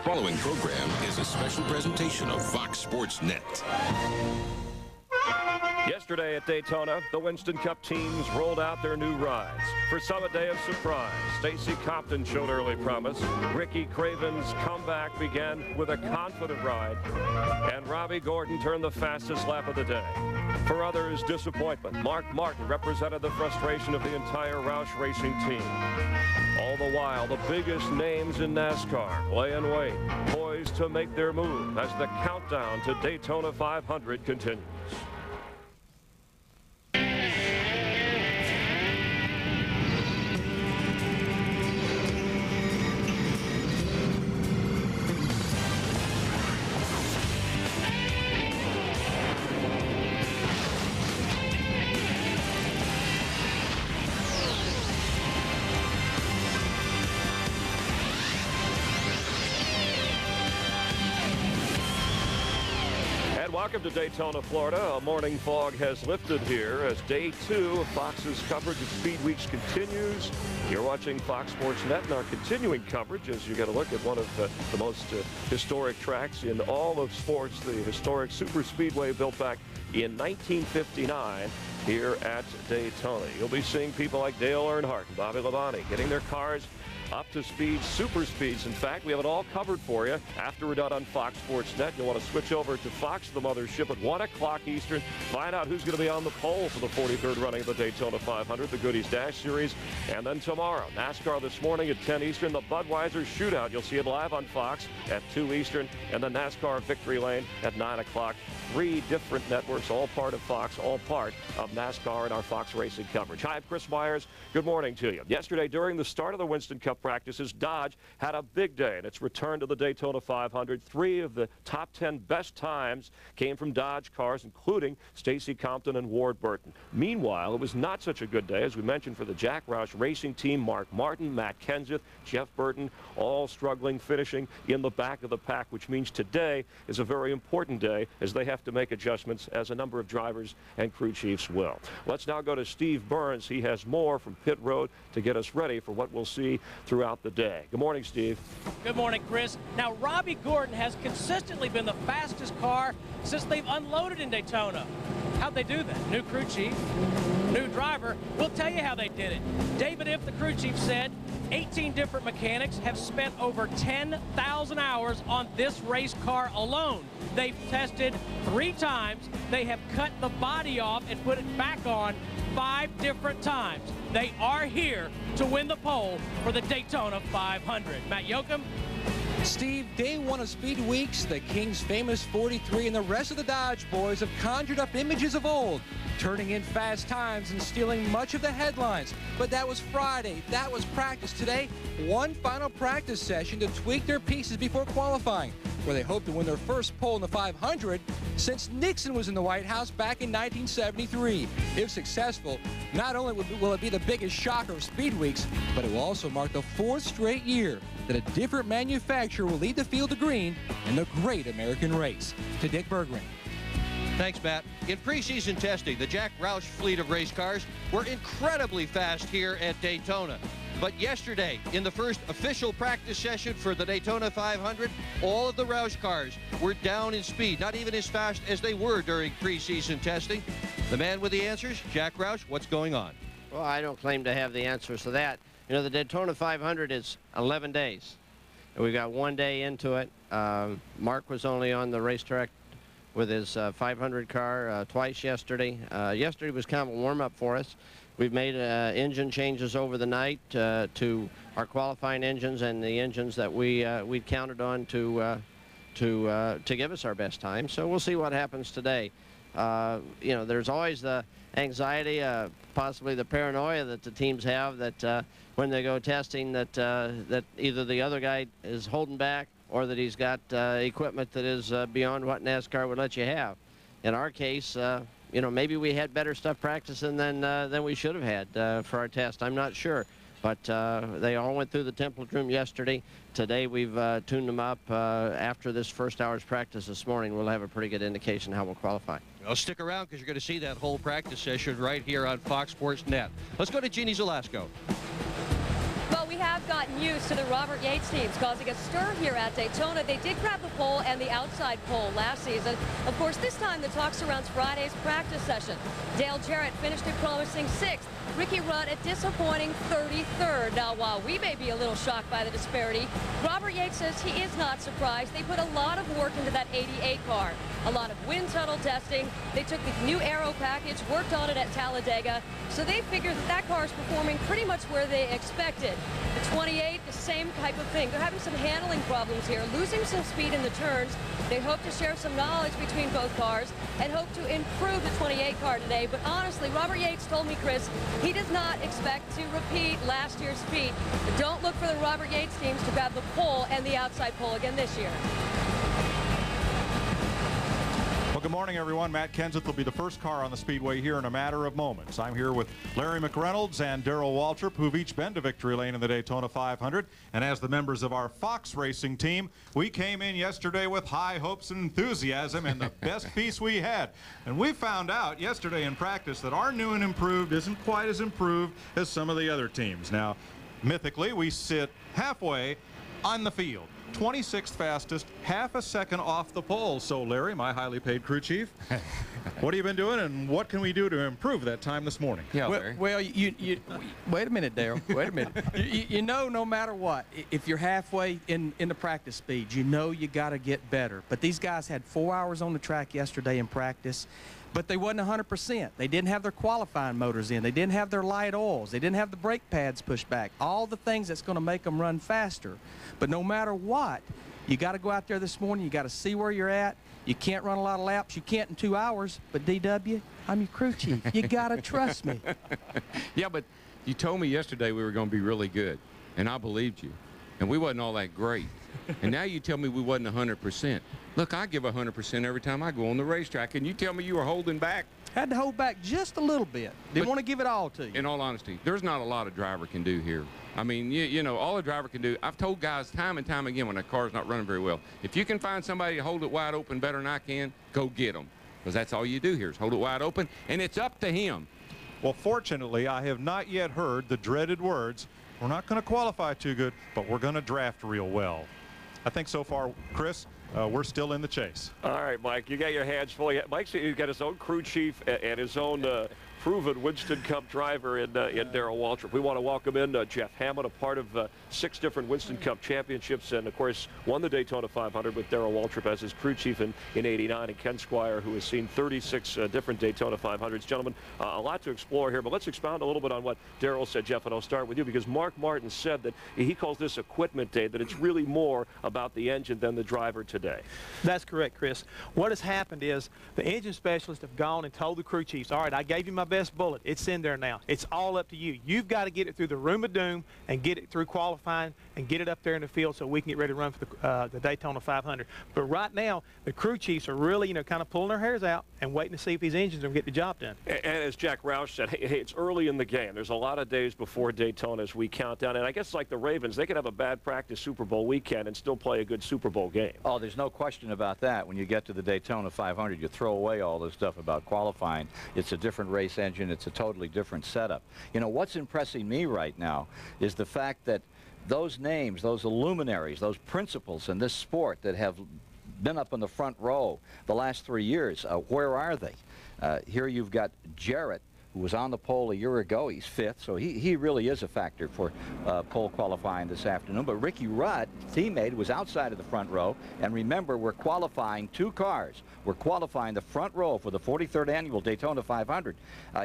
following program is a special presentation of Fox Sports Net. Yesterday at Daytona, the Winston Cup teams rolled out their new rides. For some, a day of surprise. Stacey Compton showed early promise. Ricky Craven's comeback began with a confident ride. And Robbie Gordon turned the fastest lap of the day. For others, disappointment. Mark Martin represented the frustration of the entire Roush Racing team. All the while, the biggest names in NASCAR lay in wait, poised to make their move as the countdown to Daytona 500 continues. Welcome to Daytona, Florida. A morning fog has lifted here as day 2 of Fox's coverage of Speed Weeks continues. You're watching Fox Sports Net and our continuing coverage as you get a look at one of the most historic tracks in all of sports, the historic Super Speedway built back in 1959 here at Daytona. You'll be seeing people like Dale Earnhardt and Bobby Labonte getting their cars up to speed, super speeds. In fact, we have it all covered for you after we're done on Fox Sports Net. You'll want to switch over to Fox, the mothership, at 1 o'clock Eastern. Find out who's going to be on the pole for the 43rd running of the Daytona 500, the Goodies Dash Series. And then tomorrow, NASCAR this morning at 10 Eastern, the Budweiser Shootout. You'll see it live on Fox at 2 Eastern, and the NASCAR Victory Lane at 9 o'clock. 3 different networks, all part of Fox, all part of NASCAR and our Fox Racing coverage. Hi, I'm Chris Myers. Good morning to you. Yesterday, during the start of the Winston Cup practices, Dodge had a big day in its return to the Daytona 500. 3 of the top 10 best times came from Dodge cars, including Stacey Compton and Ward Burton. Meanwhile, it was not such a good day, as we mentioned, for the Jack Roush Racing team. Mark Martin, Matt Kenseth, Jeff Burton, all struggling, finishing in the back of the pack, which means today is a very important day as they have to make adjustments, as a number of drivers and crew chiefs will. Let's now go to Steve Burns. He has more from pit road to get us ready for what we'll see throughout the day. Good morning, Steve. Good morning, Chris. Now, Robbie Gordon has consistently been the fastest car since they've unloaded in Daytona. How'd they do that? New crew chief, new driver. We'll tell you how they did it. David If, the crew chief, said 18 different mechanics have spent over 10,000 hours on this race car alone. They've tested 3 times. They have cut the body off and put it back on 5 different times. They are here to win the pole for the Daytona 500. Matt Yoakum. Steve, day 1 of Speed Weeks, the King's famous 43 and the rest of the Dodge boys have conjured up images of old, turning in fast times and stealing much of the headlines. But that was Friday. That was practice. Today, one final practice session to tweak their pieces before qualifying, where they hope to win their first pole in the 500 since Nixon was in the White House back in 1973. If successful, not only will it be the biggest shocker of Speed Weeks, but it will also mark the 4th straight year that a different manufacturer will lead the field to green in the great American race. To Dick Berggren. Thanks, Matt. In preseason testing, the Jack Roush fleet of race cars were incredibly fast here at Daytona. But yesterday, in the first official practice session for the Daytona 500, all of the Roush cars were down in speed, not even as fast as they were during preseason testing. The man with the answers, Jack Roush, what's going on? Well, I don't claim to have the answers to that. You know, the Daytona 500 is 11 days. And we've got 1 day into it. Mark was only on the racetrack with his 500 car twice yesterday. Yesterday was kind of a warm-up for us. We've made engine changes over the night to our qualifying engines and the engines that we counted on to give us our best time. So we'll see what happens today. You know, there's always the anxiety, possibly the paranoia that the teams have that when they go testing that either the other guy is holding back or that he's got equipment that is beyond what NASCAR would let you have. In our case, you know, maybe we had better stuff practicing than we should have had for our test. I'm not sure. But they all went through the template room yesterday. Today we've tuned them up. After this first hour's practice this morning, we'll have a pretty good indication how we'll qualify. Well, stick around because you're going to see that whole practice session right here on Fox Sports Net. Let's go to Jeannie Zelasco. Well, we have have gotten used to the Robert Yates teams causing a stir here at Daytona. They did grab the pole and the outside pole last season. Of course, this time the talk surrounds Friday's practice session. Dale Jarrett finished a promising 6th. Ricky Rudd a disappointing 33rd. Now, while we may be a little shocked by the disparity, Robert Yates says he is not surprised. They put a lot of work into that 88 car. A lot of wind tunnel testing. They took the new aero package, worked on it at Talladega. So they figured that car is performing pretty much where they expected. The 28, the same type of thing. They're having some handling problems here, losing some speed in the turns. They hope to share some knowledge between both cars and hope to improve the 28 car today. But honestly, Robert Yates told me, Chris, he does not expect to repeat last year's feat. But don't look for the Robert Yates teams to grab the pole and the outside pole again this year. Well, good morning, everyone. Matt Kenseth will be the first car on the speedway here in a matter of moments. I'm here with Larry McReynolds and Darrell Waltrip, who've each been to victory lane in the Daytona 500. And as the members of our Fox Racing team, we came in yesterday with high hopes and enthusiasm and the best piece we had. And we found out yesterday in practice that our new and improved isn't quite as improved as some of the other teams. Now, mythically, we sit halfway on the field. 26th fastest, half a second off the pole. So, Larry, my highly paid crew chief, what have you been doing, and what can we do to improve that time this morning? Yeah, Larry. Well, you wait a minute, Darrell. Wait a minute. You know, no matter what, if you're halfway in the practice speed, you know you got to get better. But these guys had 4 hours on the track yesterday in practice. But they wasn't 100%. They didn't have their qualifying motors in. They didn't have their light oils. They didn't have the brake pads pushed back. All the things that's going to make them run faster. But no matter what, you got to go out there this morning. You got to see where you're at. You can't run a lot of laps. You can't in 2 hours. But DW, I'm your crew chief. You got to trust me. Yeah, but you told me yesterday we were going to be really good, and I believed you. And we wasn't all that great. And now you tell me we wasn't 100%. Look, I give 100% every time I go on the racetrack, and you tell me you were holding back. Had to hold back just a little bit. Didn't want to give it all to you. In all honesty, there's not a lot a driver can do here. I mean, you know, all a driver can do, I've told guys time and time again when a car's not running very well, if you can find somebody to hold it wide open better than I can, go get them. Because that's all you do here is hold it wide open, and it's up to him. Well, fortunately, I have not yet heard the dreaded words, we're not going to qualify too good, but we're going to draft real well. I think so far, Chris, we're still in the chase. All right, Mike, you got your hands full. Mike's got his own crew chief and his own proven Winston Cup driver in Darrell Waltrip. We want to welcome in Jeff Hammond, a part of 6 different Winston Cup championships, and of course won the Daytona 500 with Darrell Waltrip as his crew chief in '89, and Ken Squire, who has seen 36 different Daytona 500s. Gentlemen, a lot to explore here, but let's expound a little bit on what Darrell said, Jeff, and I'll start with you because Mark Martin said that he calls this equipment day, that it's really more about the engine than the driver today. That's correct, Chris. What has happened is the engine specialists have gone and told the crew chiefs, all right, I gave you my best bullet. It's in there now. It's all up to you. You've got to get it through the room of doom and get it through qualifying and get it up there in the field so we can get ready to run for the Daytona 500. But right now, the crew chiefs are really, you know, kind of pulling their hairs out and waiting to see if these engines are going to get the job done. And as Jack Roush said, hey, it's early in the game. There's a lot of days before Daytona as we count down. And I guess like the Ravens, they could have a bad practice Super Bowl weekend and still play a good Super Bowl game. Oh, there's no question about that. When you get to the Daytona 500, you throw away all this stuff about qualifying. It's a different race engine. It's a totally different setup. You know, what's impressing me right now is the fact that those names, those luminaries, those principals in this sport that have been up in the front row the last 3 years, where are they? Here you've got Jarrett, who was on the pole a year ago. He's 5th, so he really is a factor for pole qualifying this afternoon. But Ricky Rudd, teammate, was outside of the front row. And remember, we're qualifying 2 cars. We're qualifying the front row for the 43rd annual Daytona 500.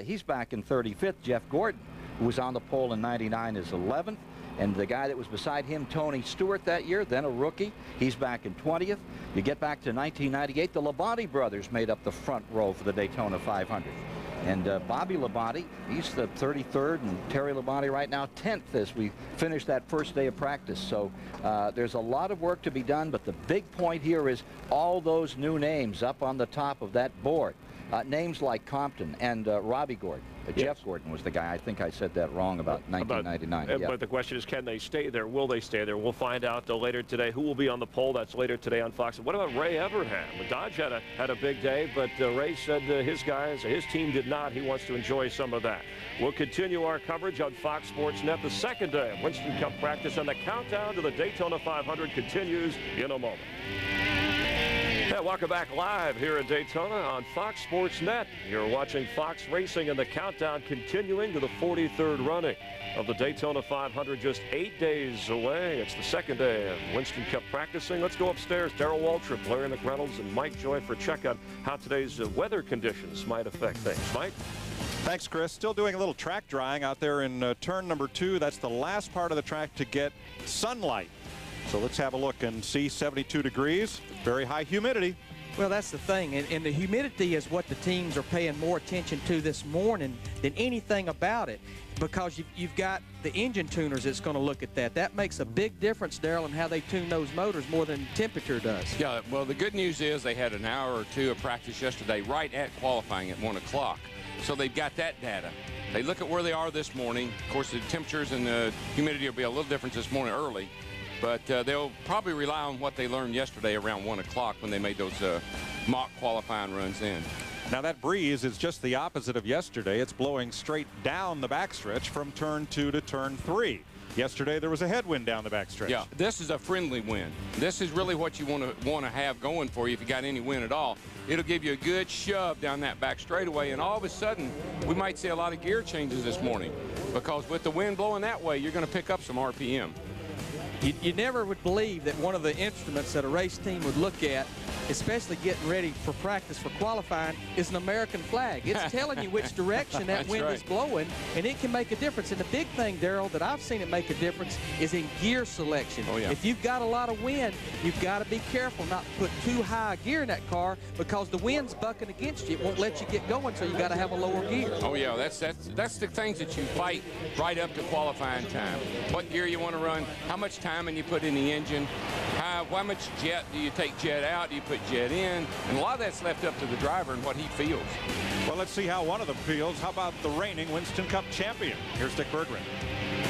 He's back in 35th. Jeff Gordon, who was on the pole in '99, is 11th. And the guy that was beside him, Tony Stewart, that year, then a rookie, he's back in 20th. You get back to 1998, the Labonte brothers made up the front row for the Daytona 500. And Bobby Labonte, he's the 33rd, and Terry Labonte right now 10th as we finish that first day of practice. So there's a lot of work to be done, but the big point here is all those new names up on the top of that board. Names like Compton and Robbie Gordon. Jeff Gordon was the guy. I think I said that wrong about 1999. But the question is, can they stay there? Will they stay there? We'll find out later today who will be on the pole. That's later today on Fox. What about Ray Evernham? Dodge had a big day, but Ray said his team did not. He wants to enjoy some of that. We'll continue our coverage on Fox Sports Net. The second day of Winston Cup practice, and the countdown to the Daytona 500 continues in a moment. Yeah, welcome back live here at Daytona on Fox Sports Net. You're watching Fox Racing, and the countdown continuing to the 43rd running of the Daytona 500, just 8 days away. It's the second day of Winston Cup practicing. Let's go upstairs. Darrell Waltrip, Larry McReynolds, and Mike Joy for a check on how today's weather conditions might affect things. Mike? Thanks, Chris. Still doing a little track drying out there in turn number 2. That's the last part of the track to get sunlight. So let's have a look and see. 72 degrees, very high humidity. Well, that's the thing, and the humidity is what the teams are paying more attention to this morning than anything about it, because you've got the engine tuners that's going to look at that. That makes a big difference, Darrell, in how they tune those motors more than temperature does. Yeah, well, the good news is they had an hour or two of practice yesterday right at qualifying at 1 o'clock. So they've got that data. They look at where they are this morning. Of course, the temperatures and the humidity will be a little different this morning early. But they'll probably rely on what they learned yesterday around 1 o'clock when they made those mock qualifying runs in. Now that breeze is just the opposite of yesterday. It's blowing straight down the backstretch from turn 2 to turn 3. Yesterday there was a headwind down the backstretch. Yeah, this is a friendly wind. This is really what you want to have going for you if you got any wind at all. It'll give you a good shove down that back straightaway, and all of a sudden we might see a lot of gear changes this morning, because with the wind blowing that way, you're going to pick up some RPM. You never would believe that one of the instruments that a race team would look at, especially getting ready for practice for qualifying, is an American flag. It's telling you which direction that wind is blowing, and it can make a difference. And the big thing, Darrell, that I've seen it make a difference is in gear selection. Oh, yeah. If you've got a lot of wind, you've got to be careful not to put too high a gear in that car, because the wind's bucking against you. It won't let you get going, so you got to have a lower gear. Oh yeah, that's the things that you fight right up to qualifying time. What gear you want to run, how much time and you put in the engine, how much jet do you take jet out, do you put jet in, and a lot of that's left up to the driver and what he feels. Well, let's see how one of them feels. How about the reigning Winston Cup champion? Here's Dick Berggren.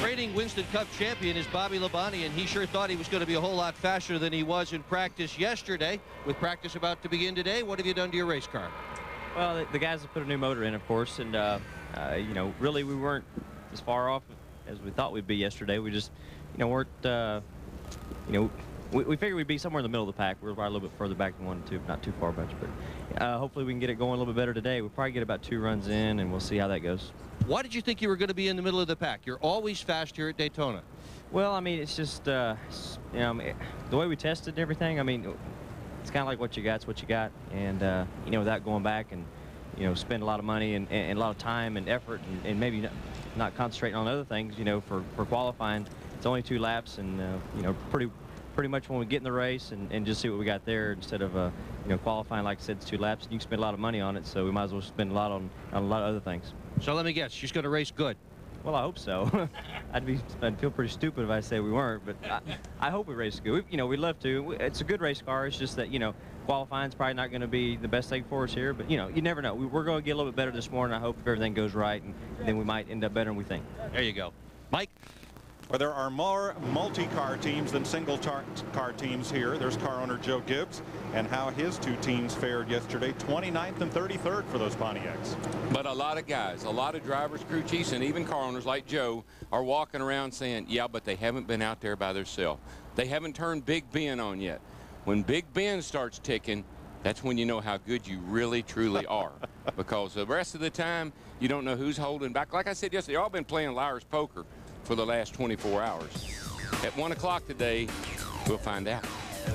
Reigning Winston Cup champion is Bobby Labonte, and he sure thought he was going to be a whole lot faster than he was in practice yesterday. With practice about to begin today, what have you done to your race car? Well, the guys have put a new motor in, of course, and you know, really we weren't as far off as we thought we'd be yesterday. We just, you know, weren't, you know, we figured we'd be somewhere in the middle of the pack. We're probably a little bit further back than 1 and 2, not too far much, but hopefully we can get it going a little bit better today. We'll probably get about 2 runs in, and we'll see how that goes. Why did you think you were going to be in the middle of the pack? You're always fast here at Daytona. Well, I mean, it's just, you know, the way we tested and everything, I mean, it's kind of like what you got's what you got. And, you know, without going back and, you know, spend a lot of money and a lot of time and effort and maybe not concentrating on other things, you know, for qualifying. It's only 2 laps, and, you know, pretty much when we get in the race and just see what we got there instead of, you know, qualifying, like I said, it's 2 laps. You can spend a lot of money on it, so we might as well spend a lot on a lot of other things. So let me guess, she's going to race good. Well, I hope so. I'd feel pretty stupid if I say we weren't, but I hope we race good. You know, we'd love to. It's a good race car. It's just that, you know, qualifying's probably not going to be the best thing for us here, but, you know, you never know. We're going to get a little bit better this morning. I hope if everything goes right, and then we might end up better than we think. There you go. Mike? Well, there are more multi-car teams than single-car teams here. There's car owner Joe Gibbs, and how his 2 teams fared yesterday, 29th and 33rd for those Pontiacs. But a lot of guys, a lot of drivers, crew chiefs, and even car owners like Joe are walking around saying, yeah, but they haven't been out there by themselves. They haven't turned Big Ben on yet. When Big Ben starts ticking, that's when you know how good you really, truly are. Because the rest of the time, you don't know who's holding back. Like I said yesterday, y'all been playing liar's poker for the last 24 hours. At 1 o'clock today, we'll find out.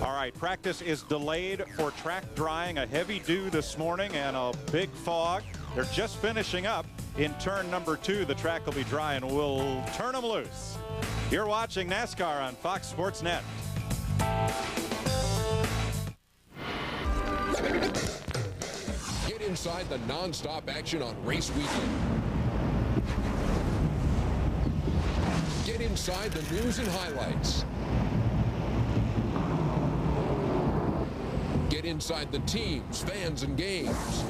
All right, practice is delayed for track drying. A heavy dew this morning and a big fog. They're just finishing up in turn number 2. The track will be dry, and we'll turn them loose. You're watching NASCAR on Fox Sports Net. Get inside the non-stop action on race weekend. Get inside the news and highlights. Get inside the teams, fans, and games.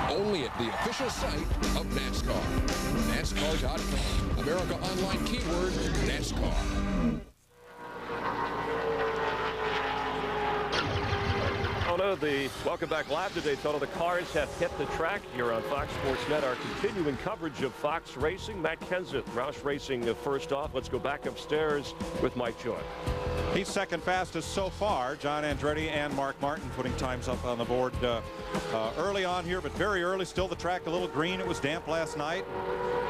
Only only at the official site of NASCAR. NASCAR.com. America Online keyword NASCAR. Welcome back live to Daytona. The cars have hit the track here on Fox Sports Net. Our continuing coverage of Fox Racing. Matt Kenseth, Roush Racing first off. Let's go back upstairs with Mike Joy. He's second fastest so far. John Andretti and Mark Martin putting times up on the board early on here, but very early. Still the track a little green. It was damp last night.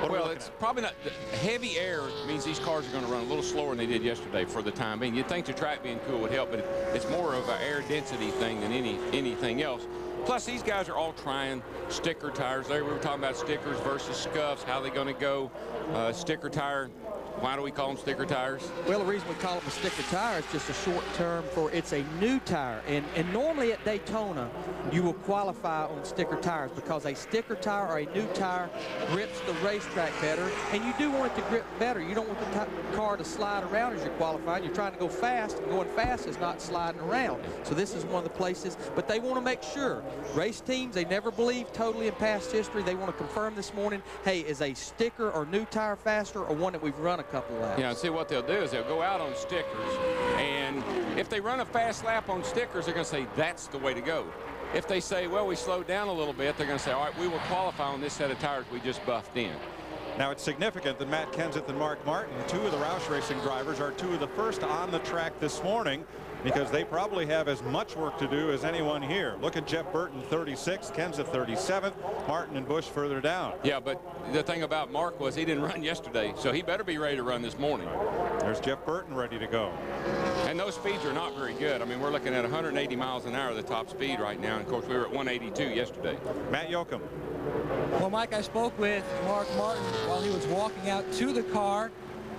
Well, it's probably not. Heavy air means these cars are going to run a little slower than they did yesterday for the time being. You'd think the track being cool would help, but it's more of an air density thing than anything else. Plus, these guys are all trying sticker tires. There, we were talking about stickers versus scuffs. How they going to go? Sticker tire. Why do we call them sticker tires? Well, the reason we call them a sticker tire is just a short term for it's a new tire. And normally at Daytona, you will qualify on sticker tires because a sticker tire or a new tire grips the racetrack better. And you do want it to grip better. You don't want the car to slide around as you're qualifying. You're trying to go fast, and going fast is not sliding around. So this is one of the places. But they want to make sure. Race teams, they never believe totally in past history. They want to confirm this morning, hey, is a sticker or new tire faster or one that we've run a couple of laps? Yeah, see what they'll do is they'll go out on stickers, and if they run a fast lap on stickers, they're going to say that's the way to go. If they say, well, we slowed down a little bit, they're going to say, all right, we will qualify on this set of tires we just buffed in. Now, it's significant that Matt Kenseth and Mark Martin, two of the Roush Racing drivers, are two of the first on the track this morning because they probably have as much work to do as anyone here. Look at Jeff Burton, 36th, Kenseth, 37th, Martin and Busch further down. Yeah, but the thing about Mark was he didn't run yesterday, so he better be ready to run this morning. There's Jeff Burton ready to go. And those speeds are not very good. I mean, we're looking at 180 miles an hour, the top speed right now. And, of course, we were at 182 yesterday. Matt Yoakum. Well, Mike, I spoke with Mark Martin while he was walking out to the car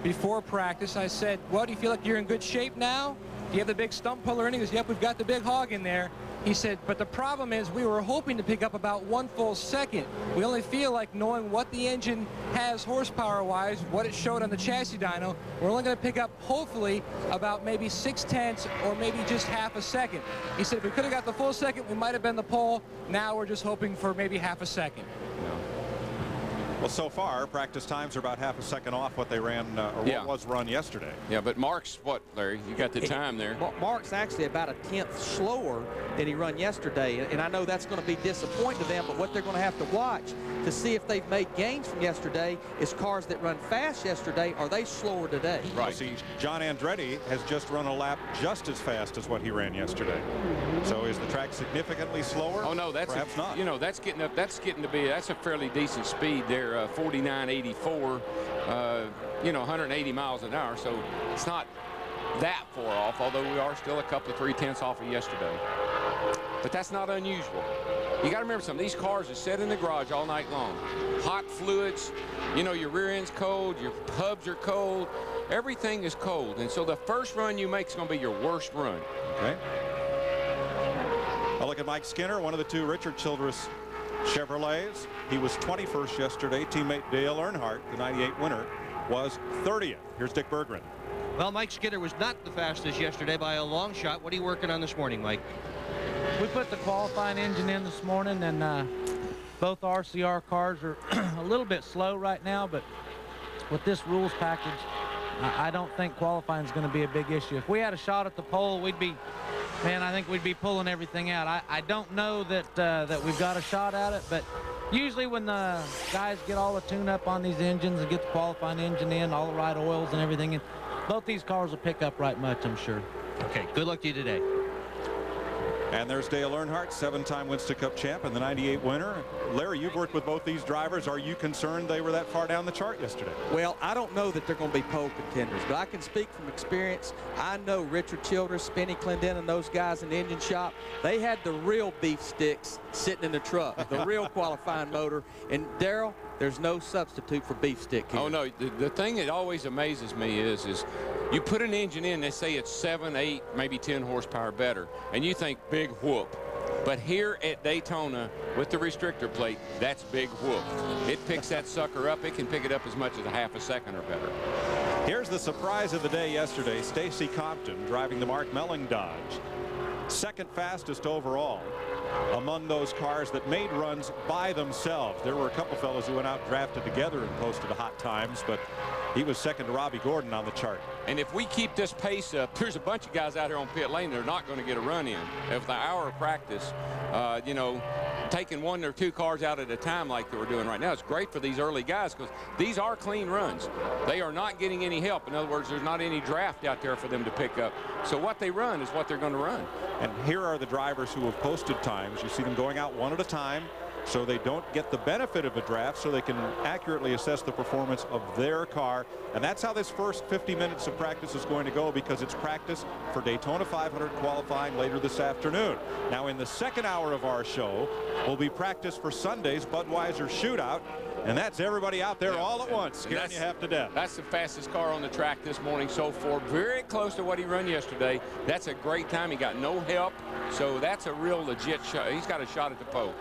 before practice. I said, well, do you feel like you're in good shape now? Do you have the big stump puller in? He goes, yep, we've got the big hog in there. He said, but the problem is we were hoping to pick up about 1 full second. We only feel like knowing what the engine has horsepower-wise, what it showed on the chassis dyno, we're only going to pick up, hopefully, about maybe 6/10 or maybe just half a second. He said if we could have got the full second, we might have been the pole. Now we're just hoping for maybe half a second. Well, so far, practice times are about half a second off what they ran, or what was run yesterday. Yeah, but Mark's what, Larry? You got the time there. Mark's actually about a 10th slower than he run yesterday, and I know that's going to be disappointing to them, but what they're going to have to watch to see if they've made gains from yesterday is cars that run fast yesterday, are they slower today? Right. Well, see, John Andretti has just run a lap just as fast as what he ran yesterday. So is the track significantly slower? Oh, no, that's perhaps not. You know, that's getting to be a fairly decent speed there. 49.84, you know, 180 miles an hour, so it's not that far off, although we are still a couple of 3/10 off of yesterday. But that's not unusual. You got to remember something. These cars are set in the garage all night long. Hot fluids, you know, your rear end's cold, your hubs are cold, everything is cold, and so the first run you make is going to be your worst run. Okay. I'll look at Mike Skinner, one of the two Richard Childress Chevrolets. He was 21st yesterday. Teammate Dale Earnhardt, the 98 winner, was 30th. Here's Dick Berggren. Well, Mike Skinner was not the fastest yesterday by a long shot. What are you working on this morning, Mike? We put the qualifying engine in this morning, and both RCR cars are a little bit slow right now, but with this rules package, I don't think qualifying is going to be a big issue. If we had a shot at the pole, we'd be, man, I think we'd be pulling everything out. I don't know that that we've got a shot at it, but usually when the guys get all the tune-up on these engines and get the qualifying engine in, all the right oils and everything, and both these cars will pick up right much, I'm sure. Okay, good luck to you today. And there's Dale Earnhardt, 7-time Winston Cup champ and the 98 winner. Larry, you've worked with both these drivers. Are you concerned they were that far down the chart yesterday? Well, I don't know that they're going to be pole contenders, but I can speak from experience. I know Richard Childress, Spenny Clendenin, those guys in the engine shop, they had the real beef sticks sitting in the truck, the real qualifying motor. And Darrell, there's no substitute for beef stick here. Oh, no. The thing that always amazes me is you put an engine in, they say it's 7, 8, maybe 10 horsepower better, and you think big whoop. But here at Daytona with the restrictor plate, that's big whoop. It picks that sucker up. It can pick it up as much as a half a second or better. Here's the surprise of the day yesterday. Stacy Compton driving the Mark Melling Dodge. Second fastest overall. among those cars that made runs by themselves. There were a couple fellows who went out drafted together and posted hot times, but he was second to Robbie Gordon on the chart. And if we keep this pace up, there's a bunch of guys out here on pit lane that are not going to get a run in. If the hour of practice, you know, taking 1 or 2 cars out at a time like we're doing right now, it's great for these early guys because these are clean runs. They are not getting any help. In other words, there's not any draft out there for them to pick up. So what they run is what they're going to run. And here are the drivers who have posted times. You see them going out one at a time, so they don't get the benefit of a draft, so they can accurately assess the performance of their car. And that's how this first 50 minutes of practice is going to go, because it's practice for Daytona 500 qualifying later this afternoon. Now, in the second hour of our show will be practice for Sunday's Budweiser Shootout, and that's everybody out there all at once, scaring you half to death. That's the fastest car on the track this morning so far. Very close to what he ran yesterday. That's a great time. He got no help, so that's a real legit shot. He's got a shot at the pole.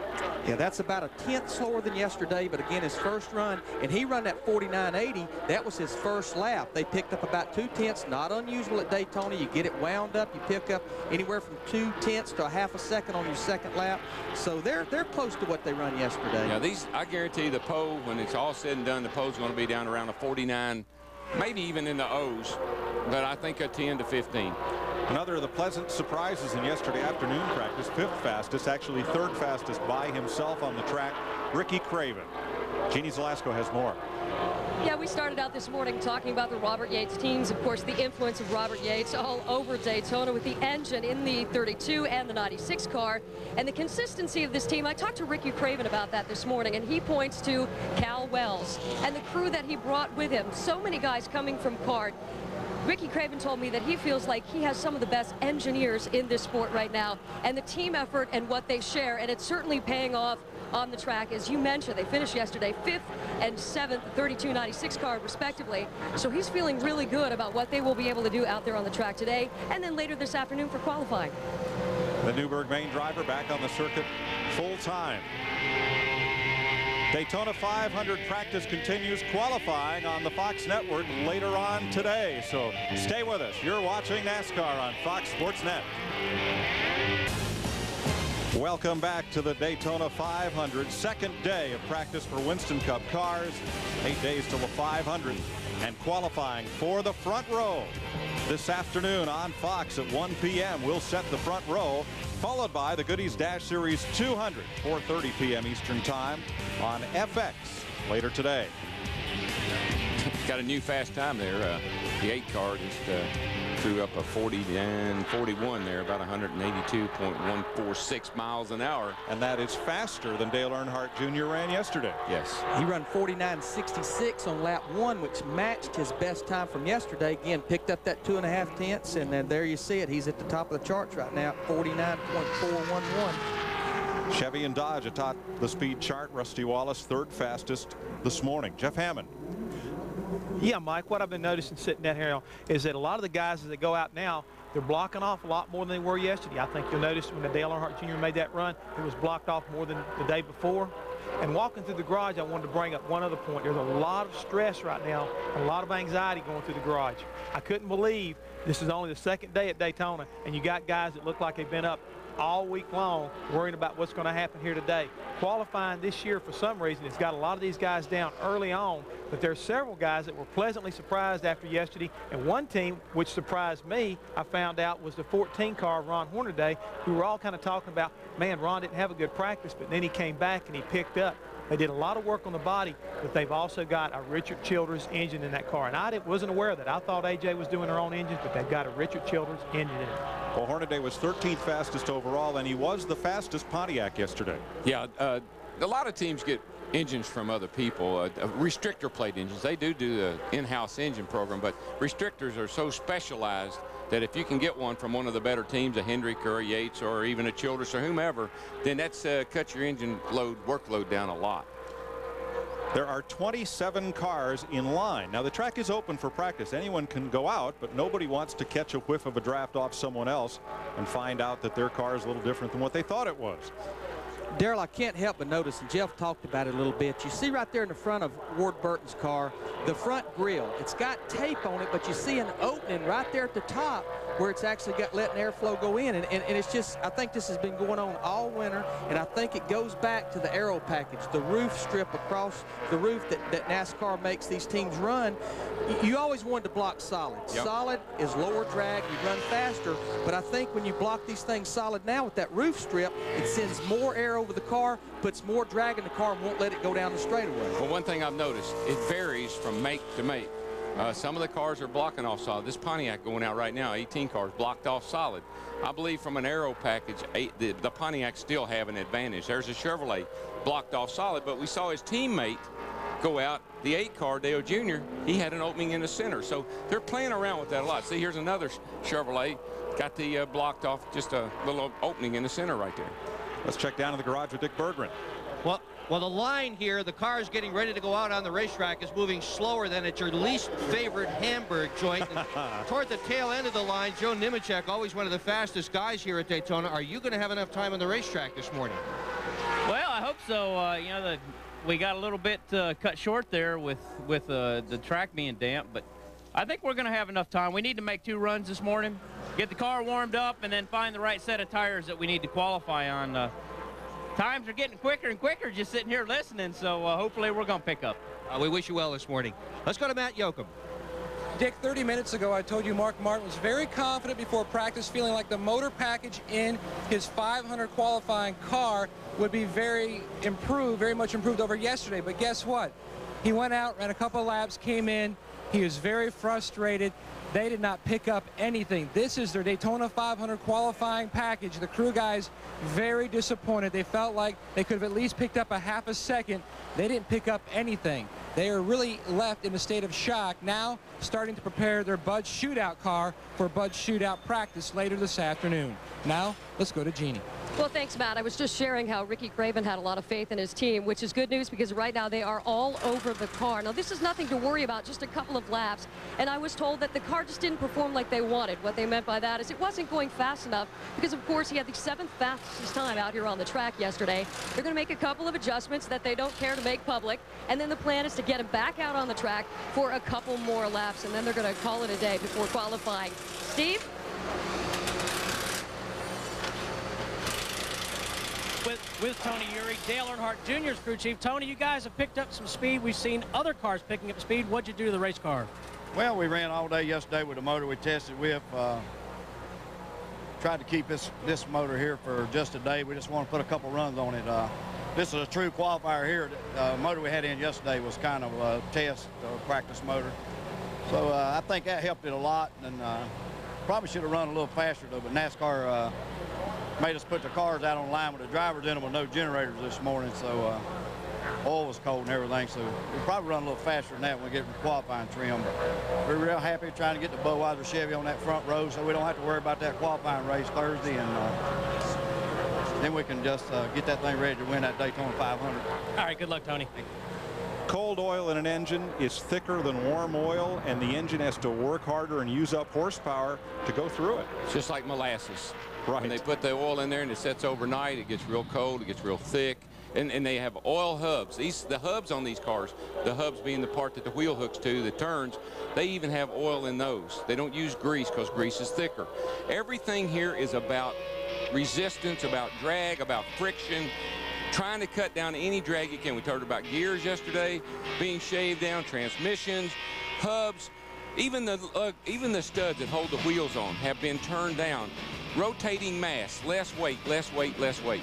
Yeah, that's about a 10th slower than yesterday, but again, his first run, and he run that 49.80. That was his first lap. They picked up about 2/10, not unusual at Daytona. You get it wound up, you pick up anywhere from 2/10 to a half a second on your second lap. So they're close to what they run yesterday. Yeah, these, I guarantee you, the pole, when it's all said and done, the pole's going to be down around a 49, maybe even in the O's, but I think a 10 to 15. Another of the pleasant surprises in yesterday afternoon practice, 5th fastest, actually 3rd fastest by himself on the track, Ricky Craven. Jeannie Zalasko has more. Yeah, we started out this morning talking about the Robert Yates teams. Of course, the influence of Robert Yates all over Daytona with the engine in the 32 and the 96 car. And the consistency of this team, I talked to Ricky Craven about that this morning, and he points to Cal Wells and the crew that he brought with him. So many guys coming from CART. Ricky Craven told me that he feels like he has some of the best engineers in this sport right now, and the team effort and what they share, and it's certainly paying off on the track. As you mentioned, they finished yesterday 5th and 7th, 32-96 car respectively. So he's feeling really good about what they will be able to do out there on the track today and then later this afternoon for qualifying. The Newburgh main driver back on the circuit full time. Daytona 500 practice continues, qualifying on the Fox network later on today. So stay with us. You're watching NASCAR on Fox Sports Net. Welcome back to the Daytona 500, second day of practice for Winston Cup cars. 8 days till the 500 and qualifying for the front row. This afternoon on Fox at 1 p.m. we'll set the front row, followed by the Goodies Dash Series 200, 4:30 p.m. Eastern Time on FX later today. Got a new fast time there. The 8 car just threw up a 40-41 there, about 182.146 miles an hour. And that is faster than Dale Earnhardt Jr. ran yesterday. Yes. He ran 49.66 on lap 1, which matched his best time from yesterday. Again, picked up that 2.5 tenths, and then there you see it. He's at the top of the charts right now, 49.411. Chevy and Dodge atop the speed chart. Rusty Wallace, 3rd fastest this morning. Jeff Hammond. Yeah, Mike, what I've been noticing sitting down here is that a lot of the guys as they go out now, they're blocking off a lot more than they were yesterday. I think you'll notice when the Dale Earnhardt Jr. made that run, it was blocked off more than the day before. And walking through the garage, I wanted to bring up one other point. There's a lot of stress right now, a lot of anxiety going through the garage. I couldn't believe this is only the second day at Daytona, and you got guys that look like they've been up all week long worrying about what's going to happen here today. Qualifying this year, for some reason, it's got a lot of these guys down early on, but there are several guys that were pleasantly surprised after yesterday. And one team, which surprised me, I found out was the 14 car of Ron Hornaday, who were all kind of talking about, man, Ron didn't have a good practice, but then he came back and he picked up. They did a lot of work on the body, but they've also got a Richard Childress engine in that car. And I wasn't aware of that. I thought AJ was doing her own engines, but they've got a Richard Childress engine in it. Well, Hornaday was 13th fastest overall, and he was the fastest Pontiac yesterday. Yeah, a lot of teams get engines from other people. Restrictor plate engines, they do the in-house engine program, but restrictors are so specialized that if you can get one from one of the better teams, a Hendrick or a Yates or even a Childress or whomever, then that's cuts your engine workload down a lot. There are 27 cars in line. Now, the track is open for practice. Anyone can go out, but nobody wants to catch a whiff of a draft off someone else and find out that their car is a little different than what they thought it was. Daryl, I can't help but notice, and Jeff talked about it a little bit, you see right there in the front of Ward Burton's car, the front grille. It's got tape on it, but you see an opening right there at the top where it's actually letting airflow go in. And it's just, I think this has been going on all winter, and I think it goes back to the aero package, the roof strip across the roof that NASCAR makes these teams run. You always wanted to block solid. Yep. Solid is lower drag, you run faster, but I think when you block these things solid now with that roof strip, it sends more air over the car, puts more drag in the car, and won't let it go down the straightaway. Well, one thing I've noticed, it varies from make to make. Some of the cars are blocking off solid. This Pontiac going out right now, 18 cars blocked off solid. I believe from an aero package, the Pontiacs still have an advantage. There's a Chevrolet blocked off solid, but we saw his teammate go out, the 8 car, Dale Jr., he had an opening in the center. So they're playing around with that a lot. See, here's another Chevrolet, got the blocked off, just a little opening in the center right there. Let's check down in the garage with Dick Berggren. Well, the line here, the cars getting ready to go out on the racetrack, is moving slower than at your least favorite Hamburg joint. Toward the tail end of the line, Joe Nemechek, always one of the fastest guys here at Daytona. Are you going to have enough time on the racetrack this morning? Well, I hope so. You know, we got a little bit cut short there with the track being damp, but I think we're going to have enough time. We need to make 2 runs this morning, get the car warmed up, and then find the right set of tires that we need to qualify on. Times are getting quicker and quicker just sitting here listening, so hopefully we're going to pick up. We wish you well this morning. Let's go to Matt Yoakum. Dick, 30 minutes ago, I told you Mark Martin was very confident before practice, feeling like the motor package in his 500 qualifying car would be very much improved over yesterday. But guess what? He went out, ran a couple of laps, came in. He was very frustrated. They did not pick up anything. This is their Daytona 500 qualifying package. The crew guys very disappointed. They felt like they could have at least picked up a half a second. They didn't pick up anything. They are really left in a state of shock, now starting to prepare their Bud Shootout car for Bud Shootout practice later this afternoon. Now, let's go to Jeannie. Well, thanks, Matt. I was just sharing how Ricky Craven had a lot of faith in his team, which is good news because right now they are all over the car. Now, this is nothing to worry about, just a couple of laps. And I was told that the car just didn't perform like they wanted. What they meant by that is it wasn't going fast enough because, of course, he had the 7th fastest time out here on the track yesterday. They're going to make a couple of adjustments that they don't care to make public. And then the plan is to get him back out on the track for a couple more laps. And then they're going to call it a day before qualifying. Steve? With Tony Eury, Dale Earnhardt Jr.'s crew chief. Tony, you guys have picked up some speed. We've seen other cars picking up speed. What'd you do to the race car? Well, we ran all day yesterday with the motor we tested with. Tried to keep this motor here for just a day. We just want to put a couple runs on it. This is a true qualifier here. The motor we had in yesterday was kind of a test practice motor. So I think that helped it a lot. And probably should have run a little faster, though, but NASCAR made us put the cars out on the line with the drivers in them with no generators this morning, so oil was cold and everything, so we'll probably run a little faster than that when we get from qualifying trim. But we're real happy trying to get the Budweiser Chevy on that front row so we don't have to worry about that qualifying race Thursday, and then we can just get that thing ready to win that Daytona 500. All right, good luck, Tony. Cold oil in an engine is thicker than warm oil, and the engine has to work harder and use up horsepower to go through it. It's just like molasses. Right. When they put the oil in there and it sets overnight, it gets real cold, it gets real thick. And they have oil hubs. The hubs on these cars, the hubs being the part that the wheel hooks to, that turns, they even have oil in those. They don't use grease because grease is thicker. Everything here is about resistance, about drag, about friction, trying to cut down any drag you can. We talked about gears yesterday, being shaved down, transmissions, hubs. Even the studs that hold the wheels on have been turned down. Rotating mass, less weight, less weight, less weight.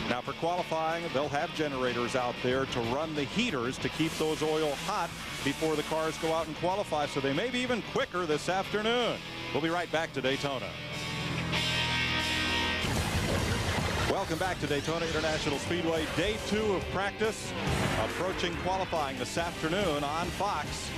Now for qualifying, they'll have generators out there to run the heaters to keep those oil hot before the cars go out and qualify, so they may be even quicker this afternoon. We'll be right back to Daytona. Welcome back to Daytona International Speedway. Day 2 of practice, approaching qualifying this afternoon on Fox.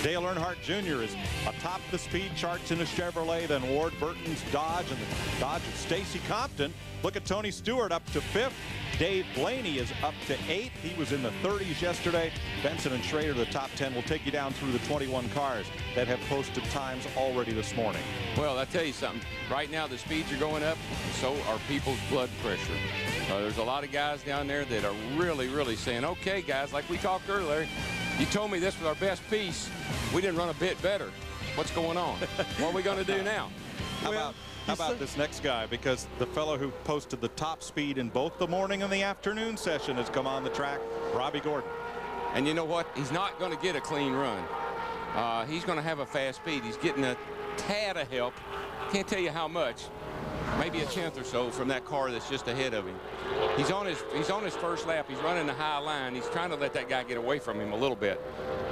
Dale Earnhardt Jr. is atop the speed charts in a Chevrolet, then Ward Burton's Dodge, and the Dodge of Stacy Compton. Look at Tony Stewart up to 5th. Dave Blaney is up to 8th. He was in the 30s yesterday. Benson and Schrader, the top 10. Will take you down through the 21 cars that have posted times already this morning. Well, I'll tell you something. Right now, the speeds are going up, so are people's blood pressure. There's a lot of guys down there that are really, really saying, okay, guys, like we talked earlier, you told me this was our best piece. We didn't run a bit better. What's going on? What are we going to do now? How about this next guy? Because the fellow who posted the top speed in both the morning and the afternoon session has come on the track, Robbie Gordon. And you know what? He's not going to get a clean run. He's going to have a fast speed. He's getting a tad of help. Can't tell you how much. Maybe a tenth or so from that car that's just ahead of him. He's on his first lap. He's running the high line. He's trying to let that guy get away from him a little bit.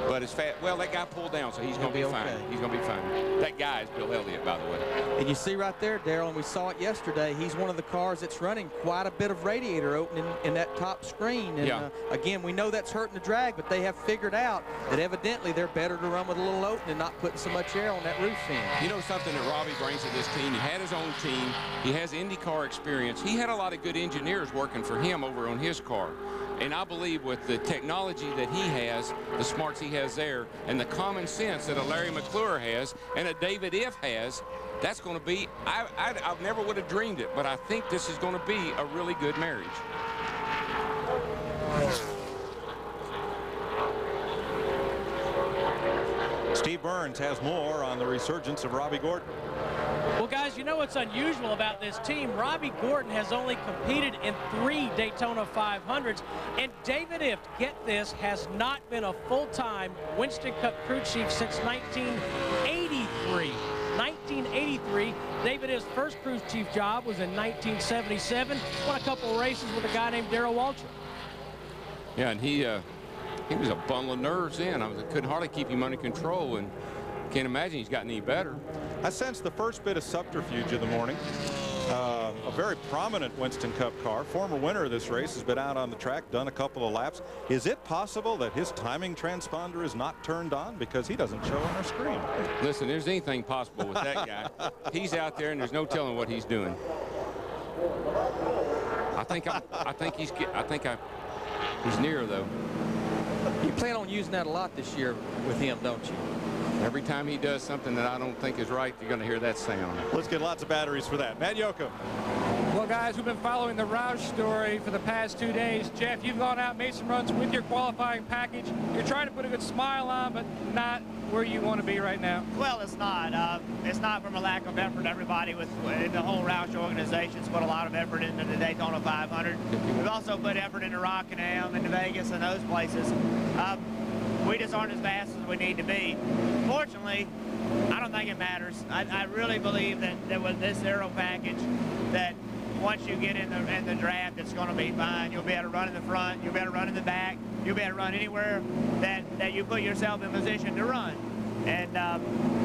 But it's fast. Well, that guy pulled down, so he's going to be fine. He's going to be fine. That guy is Bill Elliott, by the way. And you see right there, Darrell, and we saw it yesterday, he's one of the cars that's running quite a bit of radiator opening in that top screen. And again, we know that's hurting the drag, but they have figured out that evidently they're better to run with a little opening and not putting so much air on that roof fin. You know something that Robbie brings to this team? He had his own team. He has IndyCar experience. He had a lot of good engineers working for him over on his car. And I believe with the technology that he has, the smarts he has there, and the common sense that a Larry McClure has and a David If has, that's going to be, I never would have dreamed it, but I think this is going to be a really good marriage. Steve Burns has more on the resurgence of Robbie Gordon. Well, guys, you know what's unusual about this team? Robbie Gordon has only competed in 3 Daytona 500s, and David If, get this, has not been a full-time Winston Cup crew chief since 1983. 1983, David If's first crew chief job was in 1977. Won a couple races with a guy named Darrell Waltrip. Yeah, and he was a bundle of nerves then. I couldn't hardly keep him under control, and can't imagine he's gotten any better. I sensed the first bit of subterfuge in the morning. A very prominent Winston Cup car, former winner of this race, has been out on the track, done a couple of laps. Is it possible that his timing transponder is not turned on because he doesn't show on our screen? Listen, there's anything possible with that guy. He's out there and there's no telling what he's doing. He's near though. You plan on using that a lot this year with him, don't you? Every time he does something that I don't think is right, you're going to hear that sound. Let's get lots of batteries for that. Matt Yoakum. Well, guys, we've been following the Roush story for the past 2 days. Jeff, you've gone out, made some runs with your qualifying package. You're trying to put a good smile on, but not where you want to be right now. Well, it's not. It's not from a lack of effort. Everybody in the whole Roush organization's put a lot of effort into the Daytona 500. We've also put effort into Rockingham, into Vegas, and those places. We just aren't as fast as we need to be. Fortunately, I don't think it matters. I really believe that with this aero package, that once you get in the draft, it's going to be fine. You'll be able to run in the front. You'll be able to run in the back. You'll be able to run anywhere that you put yourself in position to run. And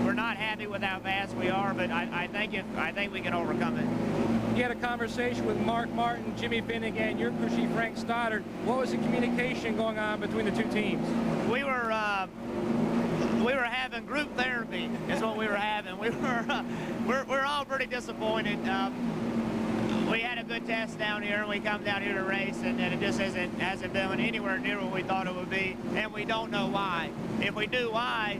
we're not happy with how fast we are, but I think we can overcome it. You had a conversation with Mark Martin, Jimmy Finnegan, your crew chief Frank Stoddard. What was the communication going on between the two teams? We were having group therapy. Is what we were having. We're all pretty disappointed. We had a good test down here, and we come down here to race, and it just hasn't been anywhere near what we thought it would be, and we don't know why. If we knew why,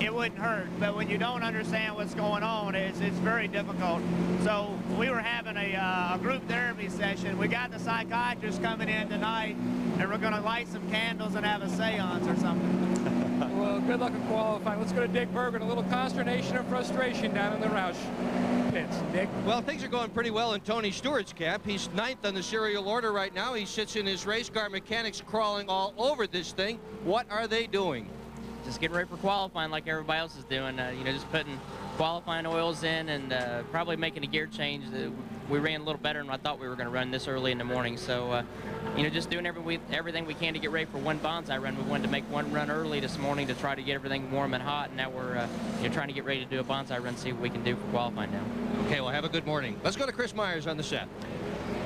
it wouldn't hurt. But when you don't understand what's going on, it's very difficult. So we were having a group therapy session. We got the psychiatrist coming in tonight, and we're going to light some candles and have a seance or something. Well, good luck in qualifying. Let's go to Dick Bergen. A little consternation and frustration down in the Roush pits. Dick? Well, things are going pretty well in Tony Stewart's camp. He's 9th on the serial order right now. He sits in his race car. Mechanics crawling all over this thing. What are they doing? Just getting ready for qualifying like everybody else is doing. You know, just putting qualifying oils in and probably making a gear change. We ran a little better than I thought we were going to run this early in the morning. So, you know, just doing everything we can to get ready for one bonsai run. We wanted to make one run early this morning to try to get everything warm and hot. And now we're you know, trying to get ready to do a bonsai run, see what we can do for qualifying now. Okay, well, have a good morning. Let's go to Chris Myers on the set.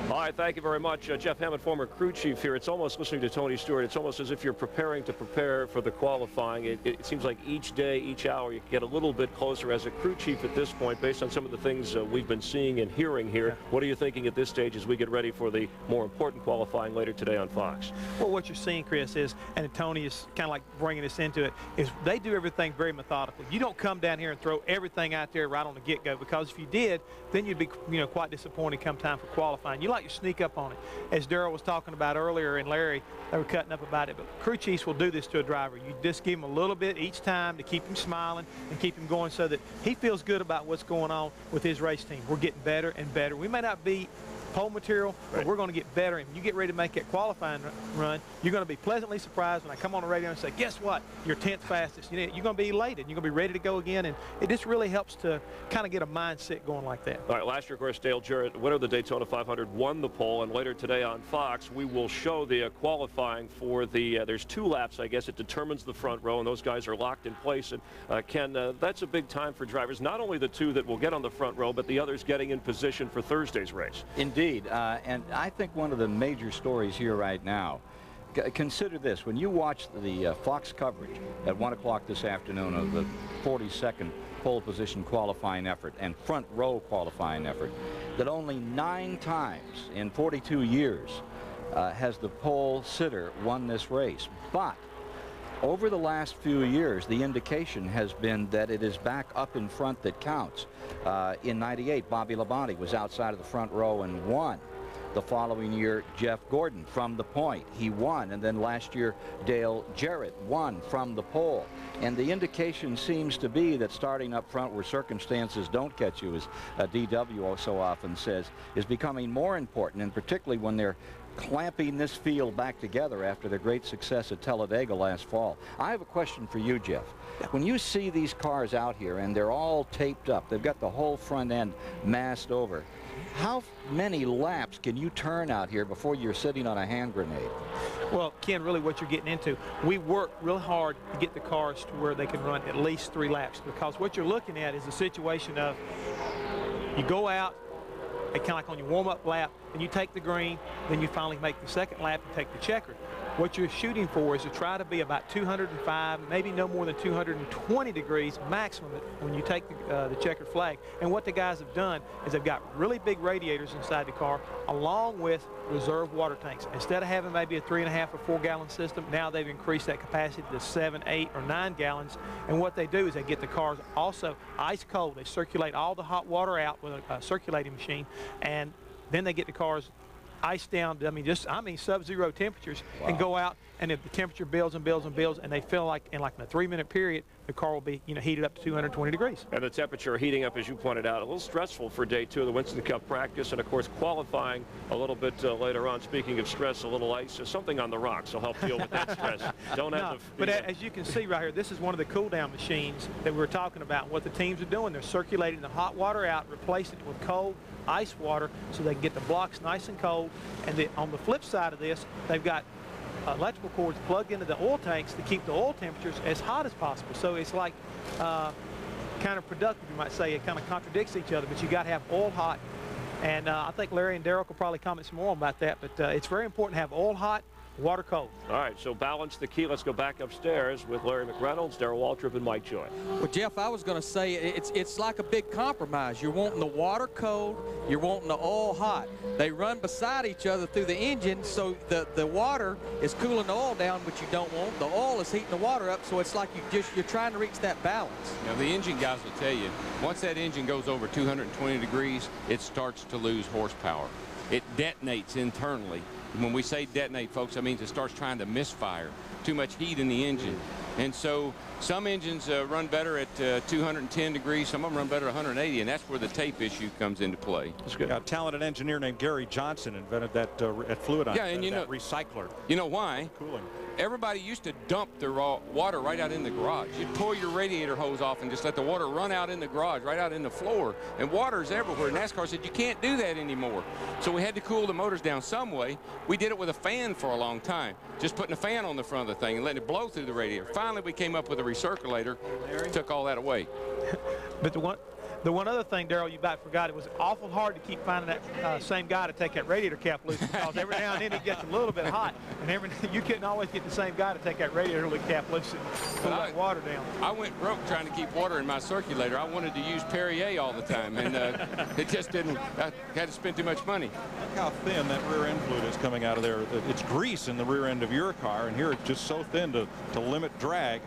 All right, thank you very much. Jeff Hammond, former crew chief here. It's almost, listening to Tony Stewart, it's almost as if you're preparing to prepare for the qualifying. It seems like each day, each hour, you get a little bit closer as a crew chief at this point, based on some of the things we've been seeing and hearing here. What are you thinking at this stage as we get ready for the more important qualifying later today on Fox? Well, what you're seeing, Chris, is, and Tony is kind of like bringing us into it, is they do everything very methodically. You don't come down here and throw everything out there right on the get-go, because if you did, then you'd be, you know, quite disappointed come time for qualifying. You like like you sneak up on it. As Darrell was talking about earlier, and Larry, they were cutting up about it, but crew chiefs will do this to a driver. You just give him a little bit each time to keep him smiling and keep him going so that he feels good about what's going on with his race team. We're getting better and better. We may not be pole material, but we're going to get better. And when you get ready to make that qualifying run, you're going to be pleasantly surprised when I come on the radio and say, guess what? You're 10th fastest. You're going to be elated. You're going to be ready to go again. And it just really helps to kind of get a mindset going like that. All right, last year, of course, Dale Jarrett, winner of the Daytona 500, won the pole. And later today on Fox, we will show the qualifying for the, there's 2 laps, I guess. It determines the front row, and those guys are locked in place. And Ken, that's a big time for drivers, not only the 2 that will get on the front row, but the others getting in position for Thursday's race. Indeed, and I think one of the major stories here right now, consider this, when you watch the Fox coverage at 1 o'clock this afternoon of the 42nd pole position qualifying effort and front row qualifying effort, that only 9 times in 42 years has the pole sitter won this race. But over the last few years, the indication has been that it is back up in front that counts. In '98, Bobby Labonte was outside of the front row and won. The following year, Jeff Gordon from the point, he won. And then last year, Dale Jarrett won from the pole. And the indication seems to be that starting up front where circumstances don't catch you, as DW so often says, is becoming more important, and particularly when they're clamping this field back together after their great success at Talladega last fall. I have a question for you, Jeff. When you see these cars out here and they're all taped up, they've got the whole front end masked over, how many laps can you turn out here before you're sitting on a hand grenade? Well, Ken, really what you're getting into, we work real hard to get the cars to where they can run at least 3 laps, because what you're looking at is a situation of you go out, kind of like on your warm-up lap, and you take the green, then you finally make the second lap and take the checker. What you're shooting for is to try to be about 205, maybe no more than 220 degrees maximum when you take the checkered flag. And what the guys have done is they've got really big radiators inside the car along with reserve water tanks. Instead of having maybe a 3.5 or 4 gallon system, now they've increased that capacity to 7, 8, or 9 gallons. And what they do is they get the cars also ice cold. They circulate all the hot water out with a circulating machine, and then they get the cars iced down, I mean sub-zero temperatures. Wow. And go out, and if the temperature builds and builds and builds, and they feel like in a 3-minute period, the car will be heated up to 220 degrees. And the temperature heating up, as you pointed out, a little stressful for day 2 of the Winston Cup practice, and of course qualifying a little bit later on. Speaking of stress, a little ice, something on the rocks will help deal with that stress. Don't have to. But as you can see right here, this is one of the cool down machines that we were talking about. What the teams are doing, they're circulating the hot water out, replacing it with cold ice water so they can get the blocks nice and cold. And on the flip side of this, they've got electrical cords plugged into the oil tanks to keep the oil temperatures as hot as possible. So it's like counterproductive, you might say. It kind of contradicts each other, but you got to have oil hot. And I think Larry and Darrell could probably comment some more about that, but it's very important to have oil hot, water cold. All right, so balance the key. Let's go back upstairs with Larry McReynolds, Darrell Waltrip, and Mike Joy. Well, Jeff, I was going to say it's like a big compromise. You're wanting the water cold, you're wanting the oil hot. They run beside each other through the engine, so the water is cooling the oil down, but you don't want the oil is heating the water up. So it's like you're trying to reach that balance. Now, the engine guys will tell you, once that engine goes over 220 degrees, it starts to lose horsepower. It detonates internally. When we say detonate, folks, that means it starts trying to misfire. Too much heat in the engine. And so some engines run better at 210 degrees. Some of them run better at 180, and that's where the tape issue comes into play. That's good. A talented engineer named Gary Johnson invented that at Fluidine. Yeah, and that recycler. You know why? Cooling. Everybody used to dump their raw water right out in the garage. You'd pull your radiator hose off and just let the water run out in the garage, right out in the floor. And water's everywhere. NASCAR said you can't do that anymore. So we had to cool the motors down some way. We did it with a fan for a long time, just putting a fan on the front of the thing and letting it blow through the radiator. Finally, we came up with a recirculator, took all that away. But the one other thing, Darrell, you about forgot, it was awful hard to keep finding that same guy to take that radiator cap loose, because every now and then it gets a little bit hot, and you couldn't always get the same guy to take that radiator cap loose and pull that water down. I went broke trying to keep water in my circulator. I wanted to use Perrier all the time, and it just didn't. I had to spend too much money. Look how thin that rear end fluid is coming out of there. It's grease in the rear end of your car, and here it's just so thin to limit drag.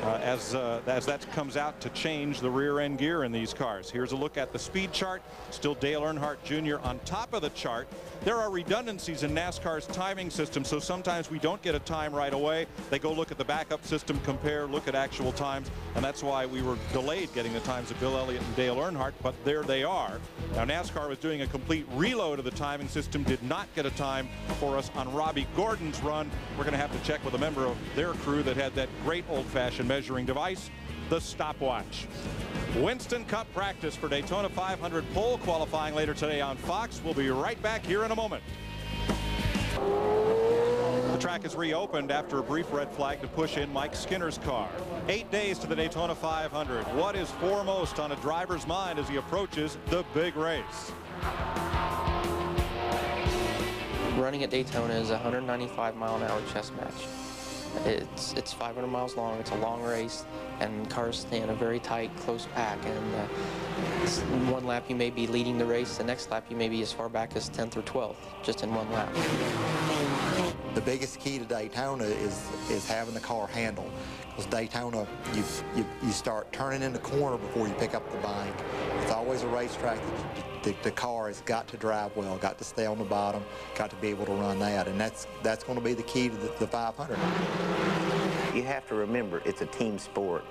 as that comes out to change the rear end gear in these cars. Here's a look at the speed chart. Still Dale Earnhardt Jr. on top of the chart. There are redundancies in NASCAR's timing system, so sometimes we don't get a time right away. They go look at the backup system, compare, look at actual times, and that's why we were delayed getting the times of Bill Elliott and Dale Earnhardt, but there they are. Now, NASCAR was doing a complete reload of the timing system, did not get a time for us on Robbie Gordon's run. We're going to have to check with a member of their crew that had that great old-fashioned measuring device, the stopwatch. Winston Cup practice for Daytona 500 pole qualifying later today on Fox. We'll be right back here in a moment. The track is reopened after a brief red flag to push in Mike Skinner's car. 8 days to the Daytona 500. What is foremost on a driver's mind as he approaches the big race? Running at Daytona is a 195-mile-an-hour chess match. It's 500 miles long. It's a long race, and cars stay in a very tight, close pack. And one lap you may be leading the race. The next lap you may be as far back as 10th or 12th, just in one lap. The biggest key to Daytona is having the car handle. Because Daytona, you start turning in the corner before you pick up the bank. It's always a racetrack that the car has got to drive well, got to stay on the bottom, got to be able to run that, and that's going to be the key to the 500. You have to remember, it's a team sport,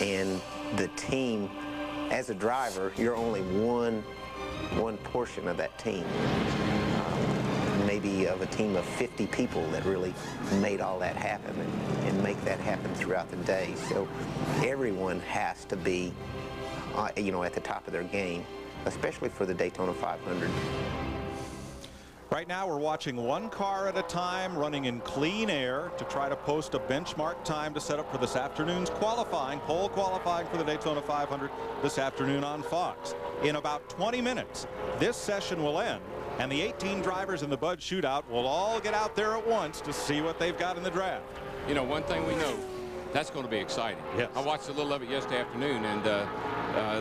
and the team, as a driver, you're only one portion of that team. Maybe of a team of 50 people that really made all that happen and make that happen throughout the day. So everyone has to be, at the top of their game, especially for the Daytona 500. Right now we're watching one car at a time running in clean air to try to post a benchmark time to set up for this afternoon's qualifying, pole qualifying for the Daytona 500 this afternoon on Fox. In about 20 minutes, this session will end, and the 18 drivers in the Bud Shootout will all get out there at once to see what they've got in the draft. You know, one thing we know, that's going to be exciting. Yes. I watched a little of it yesterday afternoon, and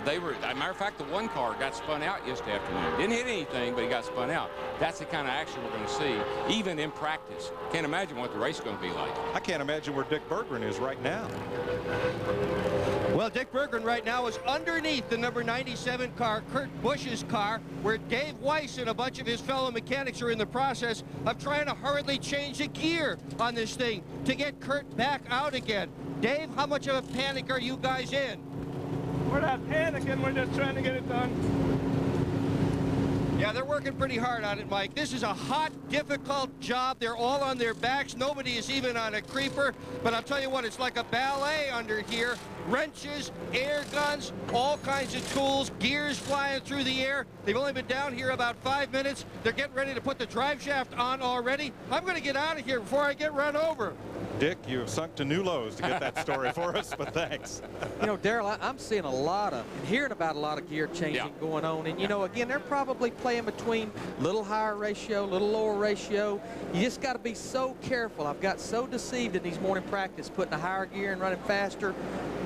they were, as a matter of fact, the one car got spun out yesterday afternoon. Didn't hit anything, but he got spun out. That's the kind of action we're going to see, even in practice. Can't imagine what the race is going to be like. I can't imagine where Dick Berggren is right now. Well, Dick Berggren right now is underneath the number 97 car, Kurt Busch's car, where Dave Weiss and a bunch of his fellow mechanics are in the process of trying to hurriedly change the gear on this thing to get Kurt back out again. Dave, how much of a panic are you guys in? We're not panicking, we're just trying to get it done. Yeah, they're working pretty hard on it, Mike. This is a hot, difficult job. They're all on their backs. Nobody is even on a creeper. But I'll tell you what, it's like a ballet under here. Wrenches, air guns, all kinds of tools, gears flying through the air. They've only been down here about 5 minutes. They're getting ready to put the drive shaft on already. I'm going to get out of here before I get run over. Dick, you have sunk to new lows to get that story for us, but thanks. You know, Darrell, I'm seeing a lot of and hearing about a lot of gear changing going on. And, you know, again, they're probably playing between little higher ratio, little lower ratio. You just got to be so careful. I've got so deceived in these morning practice, putting a higher gear and running faster.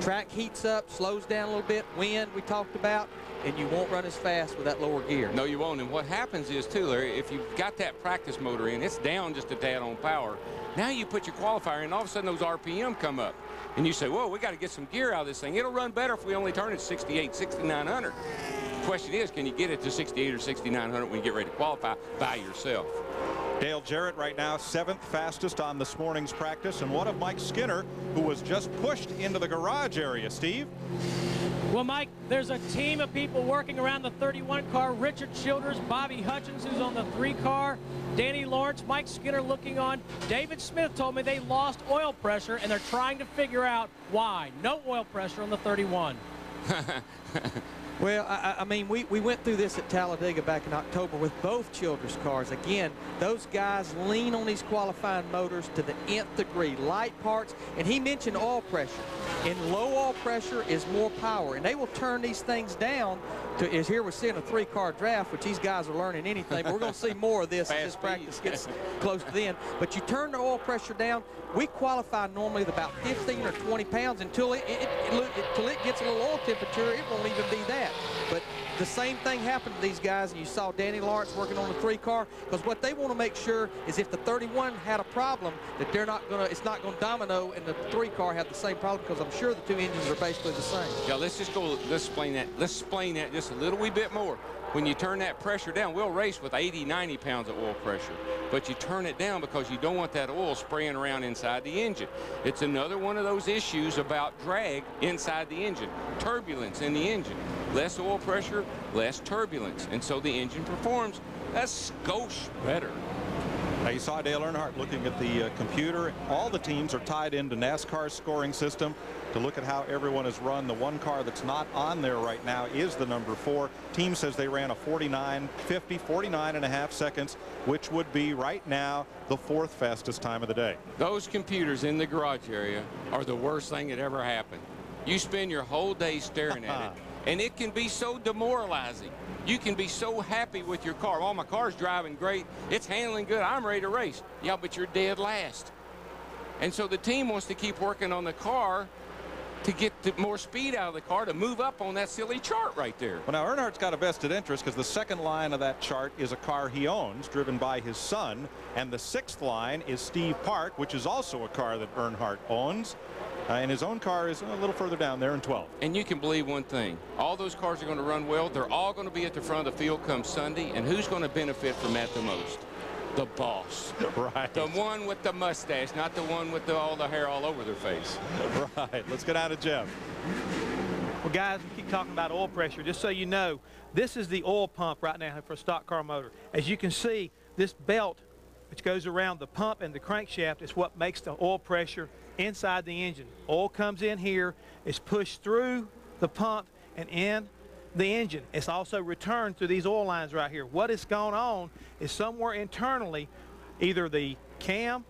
Track heats up, slows down a little bit. Wind, we talked about. And you won't run as fast with that lower gear. No, you won't. And what happens is, too, Larry, if you've got that practice motor in, it's down just a tad on power. Now you put your qualifier in, all of a sudden those RPM come up. And you say, whoa, we got to get some gear out of this thing. It'll run better if we only turn it 68, 6,900. The question is, can you get it to 68 or 6,900 when you get ready to qualify by yourself? Dale Jarrett right now 7th fastest on this morning's practice, and what of Mike Skinner, who was just pushed into the garage area. Steve? Well, Mike, there's a team of people working around the 31 car. Richard Childers, Bobby Hutchins, who's on the 3 car, Danny Lawrence, Mike Skinner looking on. David Smith told me they lost oil pressure, and they're trying to figure out why. No oil pressure on the 31. Well, I mean, we went through this at Talladega back in October with both Childress cars. Again, those guys lean on these qualifying motors to the nth degree. Light parts, and he mentioned oil pressure. And low oil pressure is more power, and they will turn these things down to, as here we're seeing a 3-car draft, which these guys are learning anything, but we're going to see more of this as this practice gets close to the end. But you turn the oil pressure down. We qualify normally with about 15 or 20 pounds until it gets a little oil temperature. It won't even be that. But the same thing happened to these guys, and you saw Danny Lawrence working on the 3-car, because what they want to make sure is if the 31 had a problem, that it's not going to domino and the 3-car have the same problem, because I'm sure the two engines are basically the same. Yeah, let's explain that just a little wee bit more. When you turn that pressure down, we'll race with 80, 90 pounds of oil pressure, but you turn it down because you don't want that oil spraying around inside the engine. It's another one of those issues about drag inside the engine, turbulence in the engine. Less oil pressure, less turbulence, and so the engine performs a skosh better. Now you saw Dale Earnhardt looking at the computer. All the teams are tied into NASCAR's scoring system to look at how everyone has run. The one car that's not on there right now is the number 4. Team says they ran a 49.5 seconds, which would be right now the 4th fastest time of the day. Those computers in the garage area are the worst thing that ever happened. You spend your whole day staring at it, and it can be so demoralizing. You can be so happy with your car. Oh, my car's driving great. It's handling good. I'm ready to race. Yeah, but you're dead last. And so the team wants to keep working on the car to get more speed out of the car to move up on that silly chart right there. Well, now Earnhardt's got a vested interest because the second line of that chart is a car he owns, driven by his son, and the 6th line is Steve Park, which is also a car that Earnhardt owns. And his own car is a little further down there in 12th. And you can believe one thing. All those cars are going to run well. They're all going to be at the front of the field come Sunday. And who's going to benefit from that the most? The boss. Right. The one with the mustache, not the one with all the hair all over their face. Right. Let's get out of Jeff. Well, guys, we keep talking about oil pressure. Just so you know, this is the oil pump right now for a stock car motor. As you can see, this belt, which goes around the pump and the crankshaft, is what makes the oil pressure inside the engine. Oil comes in here, is pushed through the pump and in the engine. It's also returned through these oil lines right here. What has gone on is somewhere internally, either the cam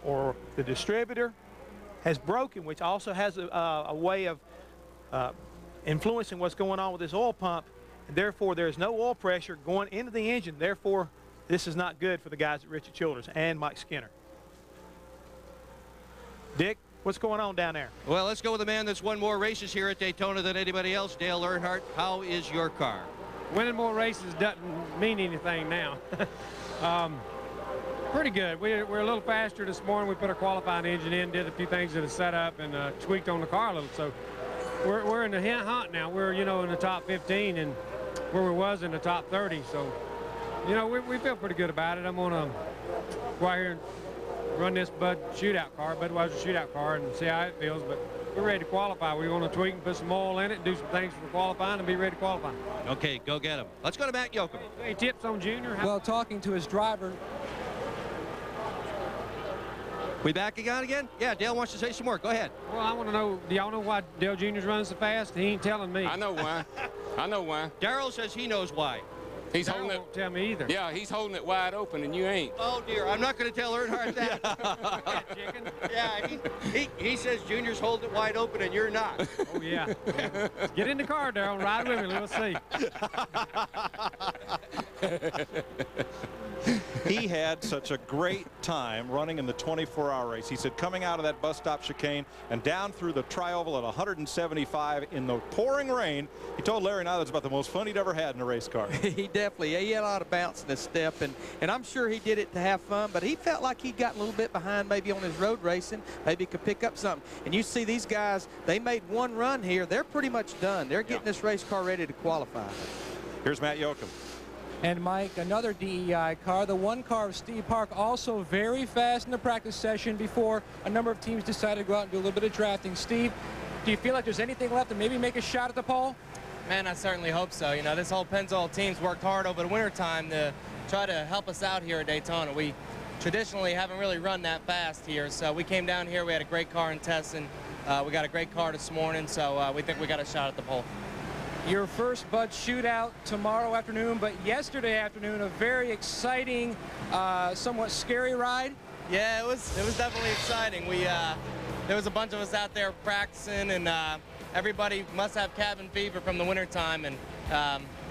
or the distributor has broken, which also has a way of influencing what's going on with this oil pump, and therefore there's no oil pressure going into the engine. Therefore, this is not good for the guys at Richard Childress and Mike Skinner. Dick, what's going on down there? Well, let's go with the man that's won more races here at Daytona than anybody else, Dale Earnhardt. How is your car? Winning more races doesn't mean anything now. Pretty good. We're a little faster this morning. We put our qualifying engine in, did a few things in the setup, and tweaked on the car a little. So we're in the hunt now. We're, in the top 15 and where we was in the top 30. So, we feel pretty good about it. I'm going to go out here and run this Budweiser shootout car and see how it feels, but we're ready to qualify. We're going to tweak and put some oil in it and do some things for qualifying and be ready to qualify. Okay, go get him. Let's go to Matt Yoakum. Any tips on Junior? Well, talking to his driver. We back again? Yeah, Dale wants to say some more. Go ahead. Well, I want to know, do y'all know why Dale Jr.'s running so fast? He ain't telling me. I know why. I know why. Darrell says he knows why. He's holding it. Won't tell me either. Yeah, he's holding it wide open, and you ain't. Oh dear, I'm not going to tell Earnhardt that. Chicken. Yeah, he says Junior's holding it wide open, and you're not. Oh yeah. Get in the car, Darrell. Ride with me. Let's see. He had such a great time running in the 24-hour race. He said coming out of that bus stop chicane and down through the tri-oval at 175 in the pouring rain, he told Larry now that's about the most fun he'd ever had in a race car. He definitely, he had a lot of bounce in his step, and I'm sure he did it to have fun, but he felt like he got a little bit behind maybe on his road racing. Maybe he could pick up something. And you see these guys, they made one run here. They're pretty much done. They're getting this race car ready to qualify. Here's Matt Yoakum. And Mike, another DEI car, the one car of Steve Park, also very fast in the practice session before a number of teams decided to go out and do a little bit of drafting. Steve, do you feel like there's anything left to maybe make a shot at the pole? Man, I certainly hope so. This whole Pennzoil team's worked hard over the wintertime to try to help us out here at Daytona. We traditionally haven't really run that fast here, so we came down here. We had a great car in testing. We got a great car this morning, so we think we got a shot at the pole. Your first Bud shootout tomorrow afternoon, but yesterday afternoon, a very exciting, somewhat scary ride. Yeah, it was definitely exciting. There was a bunch of us out there practicing, and everybody must have cabin fever from the wintertime, and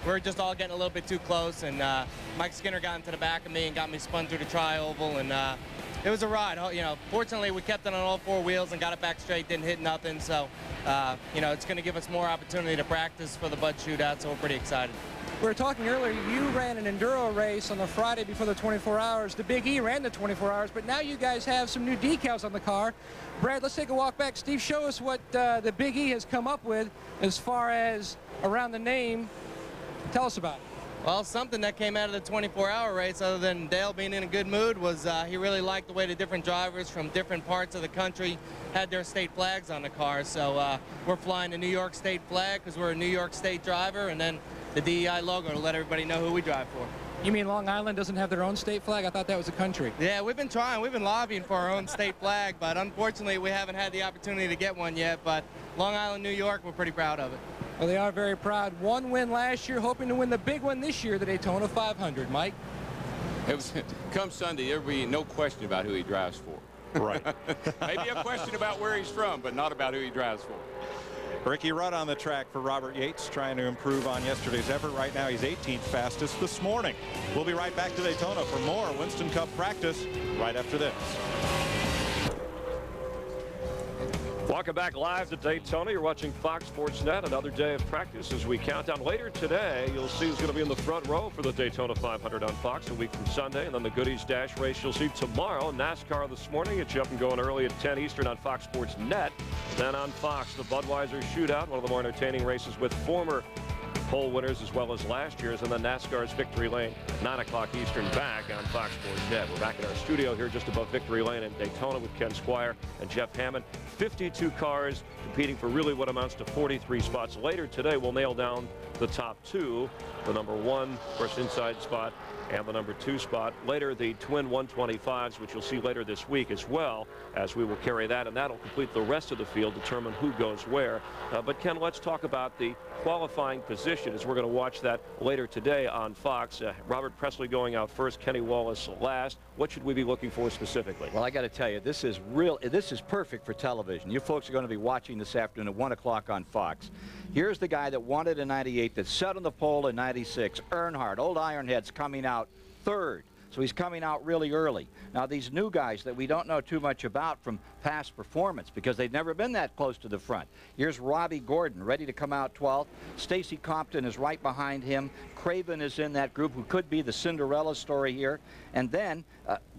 we're just all getting a little bit too close, and Mike Skinner got into the back of me and got me spun through the tri-oval, and it was a ride. You know, fortunately, we kept it on all 4 wheels and got it back straight, didn't hit nothing. So, you know, it's going to give us more opportunity to practice for the Bud Shootout, so we're pretty excited. We were talking earlier, you ran an enduro race on the Friday before the 24 hours. The Big E ran the 24 hours, but now you guys have some new decals on the car. Brad, let's take a walk back. Steve, show us what the Big E has come up with as far as around the name. Tell us about it. Well, something that came out of the 24-hour race, other than Dale being in a good mood, was he really liked the way the different drivers from different parts of the country had their state flags on the car. So we're flying the New York State flag because we're a New York State driver, and then the DEI logo to let everybody know who we drive for. You mean Long Island doesn't have their own state flag? I thought that was a country. Yeah, we've been trying. We've been lobbying for our own state flag, but unfortunately we haven't had the opportunity to get one yet. But Long Island, New York, we're pretty proud of it. Well, they are very proud. One win last year, hoping to win the big one this year, the Daytona 500. Mike? It was, come Sunday, there'll be no question about who he drives for. Right. Maybe a question about where he's from, but not about who he drives for. Ricky Rudd on the track for Robert Yates, trying to improve on yesterday's effort. Right now, he's 18th fastest this morning. We'll be right back to Daytona for more Winston Cup practice right after this. Welcome back live to Daytona. You're watching Fox Sports Net. Another day of practice as we count down. Later today, you'll see who's going to be in the front row for the Daytona 500 on Fox a week from Sunday. And then the Goodies Dash race you'll see tomorrow. NASCAR this morning. It's up and going early at 10 Eastern on Fox Sports Net. Then on Fox, the Budweiser Shootout, one of the more entertaining races with former pole winners as well as last year's, and then NASCAR's Victory Lane, 9 o'clock Eastern, back on Fox Sports Net. We're back in our studio here just above Victory Lane in Daytona with Ken Squire and Jeff Hammond. 52 cars competing for really what amounts to 43 spots. Later today, we'll nail down the top 2, the number 1, of course, inside spot, and the number 2 spot. Later, the twin 125s, which you'll see later this week as well, as we will carry that, and that'll complete the rest of the field, determine who goes where. But Ken, let's talk about the qualifying position as we're going to watch that later today on Fox. Robert Presley going out first, Kenny Wallace last. What should we be looking for specifically? Well, I got to tell you, this is perfect for television. You folks are going to be watching this afternoon at 1 o'clock on Fox. Here's the guy that won it in 98, that set on the pole in 96. Earnhardt, old Ironhead's coming out third. So he's coming out really early. Now, these new guys that we don't know too much about from past performance because they've never been that close to the front. Here's Robbie Gordon, ready to come out 12th. Stacy Compton is right behind him. Craven is in that group, who could be the Cinderella story here. And then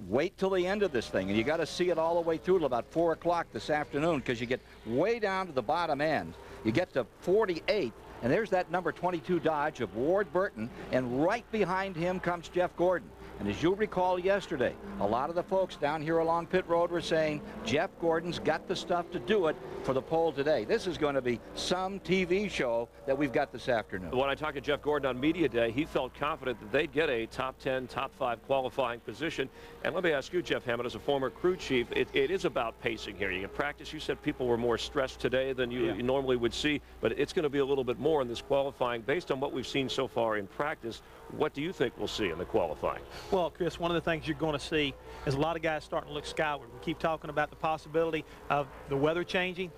wait till the end of this thing. And you got to see it all the way through till about 4 o'clock this afternoon, because you get way down to the bottom end. You get to 48. And there's that number 22 Dodge of Ward Burton, and right behind him comes Jeff Gordon. And as you'll recall yesterday, a lot of the folks down here along pit road were saying Jeff Gordon's got the stuff to do it for the pole today. This is going to be some TV show that we've got this afternoon. When I talked to Jeff Gordon on Media Day, he felt confident that they'd get a top 10, top 5 qualifying position. And let me ask you, Jeff Hammond, as a former crew chief, it is about pacing here. You can practice. You said people were more stressed today than you normally would see, but it's going to be a little bit more in this qualifying. Based on what we've seen so far in practice, what do you think we'll see in the qualifying? Well, Chris, one of the things you're going to see is a lot of guys starting to look skyward. We keep talking about the possibility of the weather changing.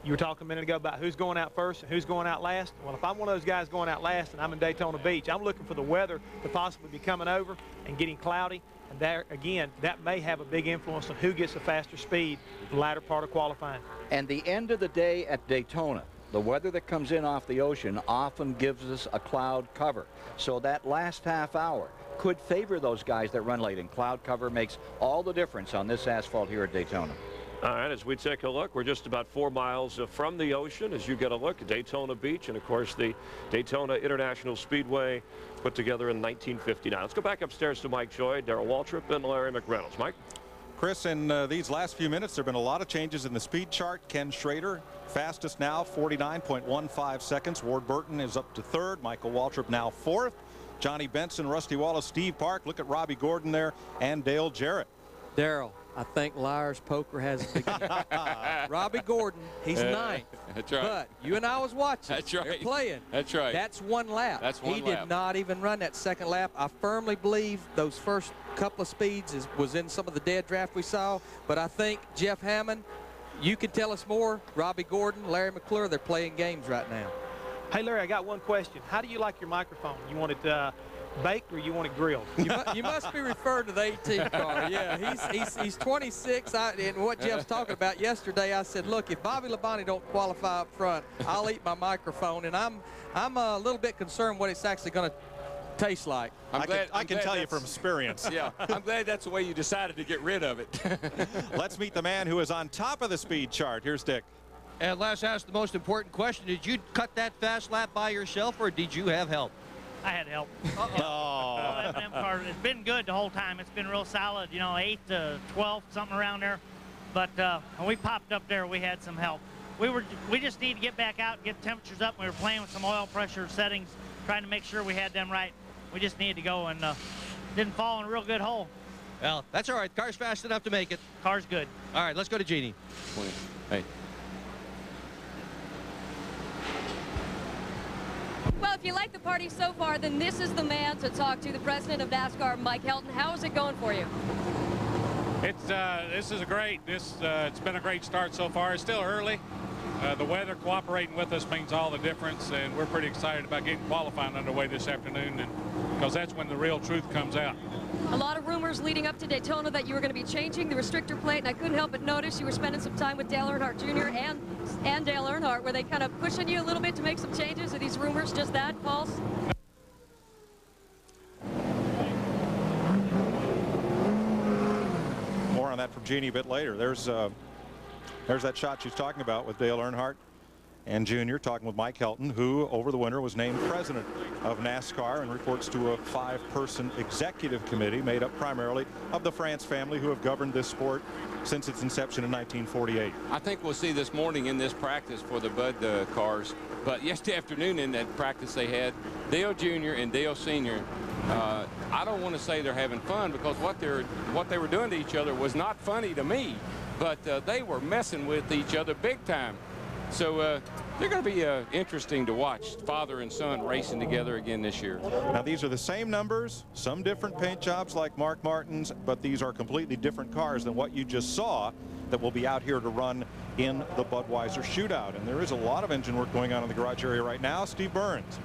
You were talking a minute ago about who's going out first and who's going out last. Well, if I'm one of those guys going out last and I'm in Daytona Beach, I'm looking for the weather to possibly be coming over and getting cloudy. And there, again, that may have a big influence on who gets the faster speed the latter part of qualifying. And the end of the day at Daytona, the weather that comes in off the ocean often gives us a cloud cover. So that last half hour could favor those guys that run late, and cloud cover makes all the difference on this asphalt here at Daytona. All right, as we take a look, we're just about 4 miles from the ocean as you get a look at Daytona Beach, and of course the Daytona International Speedway put together in 1959. Let's go back upstairs to Mike Joy, Darrell Waltrip, and Larry McReynolds. Mike? Chris, in these last few minutes, there have been a lot of changes in the speed chart. Ken Schrader, fastest now, 49.15 seconds. Ward Burton is up to 3rd. Michael Waltrip now 4th. Johnny Benson, Rusty Wallace, Steve Park. Look at Robbie Gordon there, and Dale Jarrett. Darrell, I think Liar's Poker has a big Robbie Gordon, he's 9th. That's right. But you and I was watching. That's right. They're playing. That's right. That's 1 lap. That's 1 lap. He did not even run that 2nd lap. I firmly believe those first couple of speeds was in some of the dead draft we saw. But I think Jeff Hammond, you can tell us more. Robbie Gordon, Larry McClure, they're playing games right now. Hey, Larry, I got one question. How do you like your microphone? You want it baked or you want it grilled? You must be referring to the 18 car. Yeah, he's 26. And what Jeff's talking about yesterday, I said, look, if Bobby Labonte don't qualify up front, I'll eat my microphone. And I'm a little bit concerned what it's actually going to taste like. I can tell you from experience. Yeah, I'm glad that's the way you decided to get rid of it. Let's meet the man who is on top of the speed chart. Here's Dick. And let's ask the most important question. Did you cut that fast lap by yourself, or did you have help? I had help. Oh. M&M car, it's been good the whole time. It's been real solid, you know, 8th to 12th, something around there. But when we popped up there, we had some help. We just need to get back out and get temperatures up. We were playing with some oil pressure settings, trying to make sure we had them right. We just needed to go, and didn't fall in a real good hole. Well, that's all right. Car's fast enough to make it. Car's good. All right, let's go to Jeannie. Hey. Well, if you like the party so far, then this is the man to talk to, the president of NASCAR, Mike Helton. How is it going for you? This is great. It's been a great start so far. It's still early. The weather cooperating with us means all the difference, and we're pretty excited about getting qualifying underway this afternoon, because that's when the real truth comes out. A lot of rumors leading up to Daytona that you were going to be changing the restrictor plate, and I couldn't help but notice you were spending some time with Dale Earnhardt Jr. and Dale Earnhardt. Were they kind of pushing you a little bit to make some changes? Are these rumors just that false? More on that from Jeannie a bit later. There's that shot she's talking about with Dale Earnhardt and Jr. talking with Mike Helton, who over the winter was named president of NASCAR and reports to a 5-person executive committee made up primarily of the France family, who have governed this sport since its inception in 1948. I think we'll see this morning in this practice for the Bud cars, but yesterday afternoon in that practice they had Dale Jr. and Dale Sr. I don't want to say they're having fun, because what they were doing to each other was not funny to me, but they were messing with each other big time. So they're going to be interesting to watch, father and son racing together again this year. Now, these are the same numbers, some different paint jobs like Mark Martin's, but these are completely different cars than what you just saw that will be out here to run in the Budweiser shootout. And there is a lot of engine work going on in the garage area right now. Steve Burns.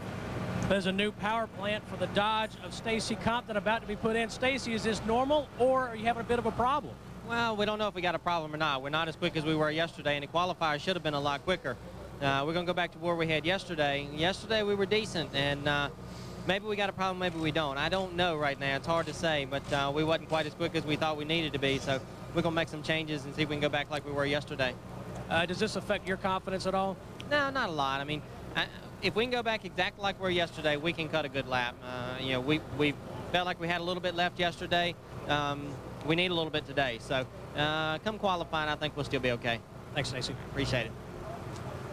There's a new power plant for the Dodge of Stacy Compton about to be put in. Stacy, is this normal, or are you having a bit of a problem? Well, we don't know if we got a problem or not. We're not as quick as we were yesterday, and the qualifier should have been a lot quicker. We're going to go back to where we had yesterday. Yesterday we were decent, and maybe we got a problem, maybe we don't. I don't know right now. It's hard to say, but we wasn't quite as quick as we thought we needed to be, so we're going to make some changes and see if we can go back like we were yesterday. Does this affect your confidence at all? No, not a lot. I mean, if we can go back exactly like we were yesterday, we can cut a good lap. You know, we felt like we had a little bit left yesterday. We need a little bit today. So come qualifying, I think we'll still be okay. Thanks, Stacey. Appreciate it.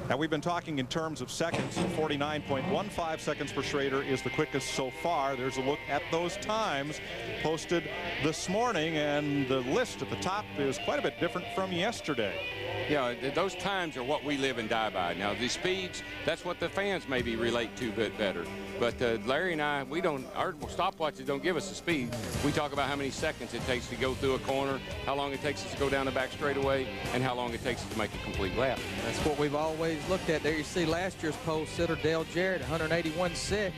Now, we've been talking in terms of seconds. 49.15 seconds for Schrader is the quickest so far. There's a look at those times posted this morning, and the list at the top is quite a bit different from yesterday. Yeah, those times are what we live and die by. Now, the speeds, that's what the fans maybe relate to a bit better. But Larry and I, our stopwatches don't give us the speed. We talk about how many seconds it takes to go through a corner, how long it takes us to go down the back straightaway, and how long it takes us to make a complete lap. That's what we've always looked at. There you see last year's pole sitter, Dale Jarrett, 181.6.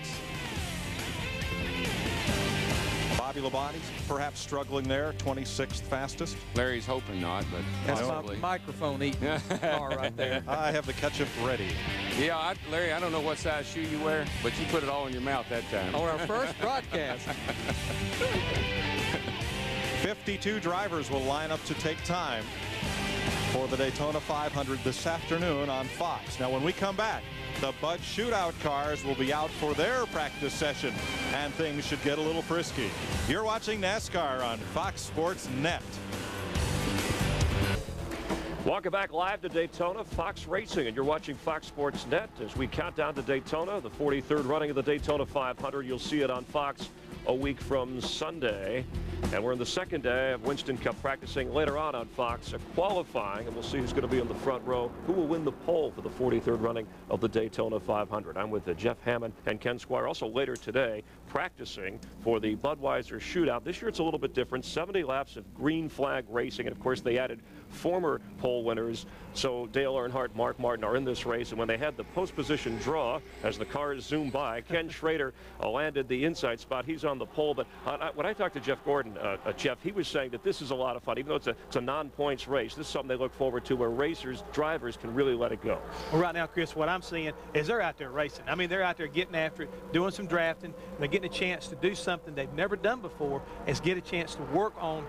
Bobby Labonte's perhaps struggling there, 26th fastest. Larry's hoping not, but that's possibly. my microphone eating car right there. I have the ketchup ready. Yeah, Larry, I don't know what size shoe you wear, but you put it all in your mouth that time. On our first broadcast. 52 drivers will line up to take time for the Daytona 500 this afternoon on Fox. Now, when we come back, the Bud Shootout cars will be out for their practice session, and things should get a little frisky. You're watching NASCAR on Fox Sports Net. Welcome back live to Daytona, Fox Racing, and you're watching Fox Sports Net as we count down to Daytona, the 43rd running of the Daytona 500. You'll see it on Fox a week from Sunday. And we're in the second day of Winston Cup practicing. Later on Fox, qualifying, and we'll see who's going to be on the front row, who will win the pole for the 43rd running of the Daytona 500. I'm with Jeff Hammond and Ken Squire. Also later today, practicing for the Budweiser Shootout. This year it's a little bit different. 70 laps of green flag racing, and of course they added former pole winners. So Dale Earnhardt, Mark Martin are in this race, and when they had the post position draw, as the cars zoom by, Ken Schrader landed the inside spot. He's on the pole, but when I talked to Jeff Gordon, Jeff, he was saying that this is a lot of fun, even though it's a non-points race. This is something they look forward to, where racers, drivers can really let it go. Well, right now, Chris, what I'm seeing is they're out there racing. I mean, they're out there getting after it, doing some drafting. They're getting a chance to do something they've never done before, is get a chance to work on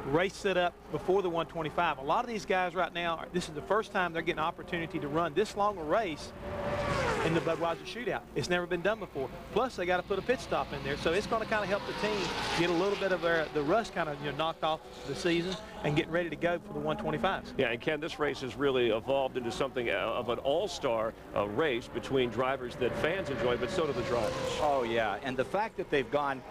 race setup before the 125. A lot of these guys right now, this is the first time they're getting an opportunity to run this long a race in the Budweiser shootout. It's never been done before. Plus, they got to put a pit stop in there, so it's going to kind of help the team get a little bit of the rust kind of knocked off the season and get ready to go for the 125s. Yeah, and Ken, this race has really evolved into something of an all-star race between drivers that fans enjoy, but so do the drivers. Oh, yeah, and the fact that they've gone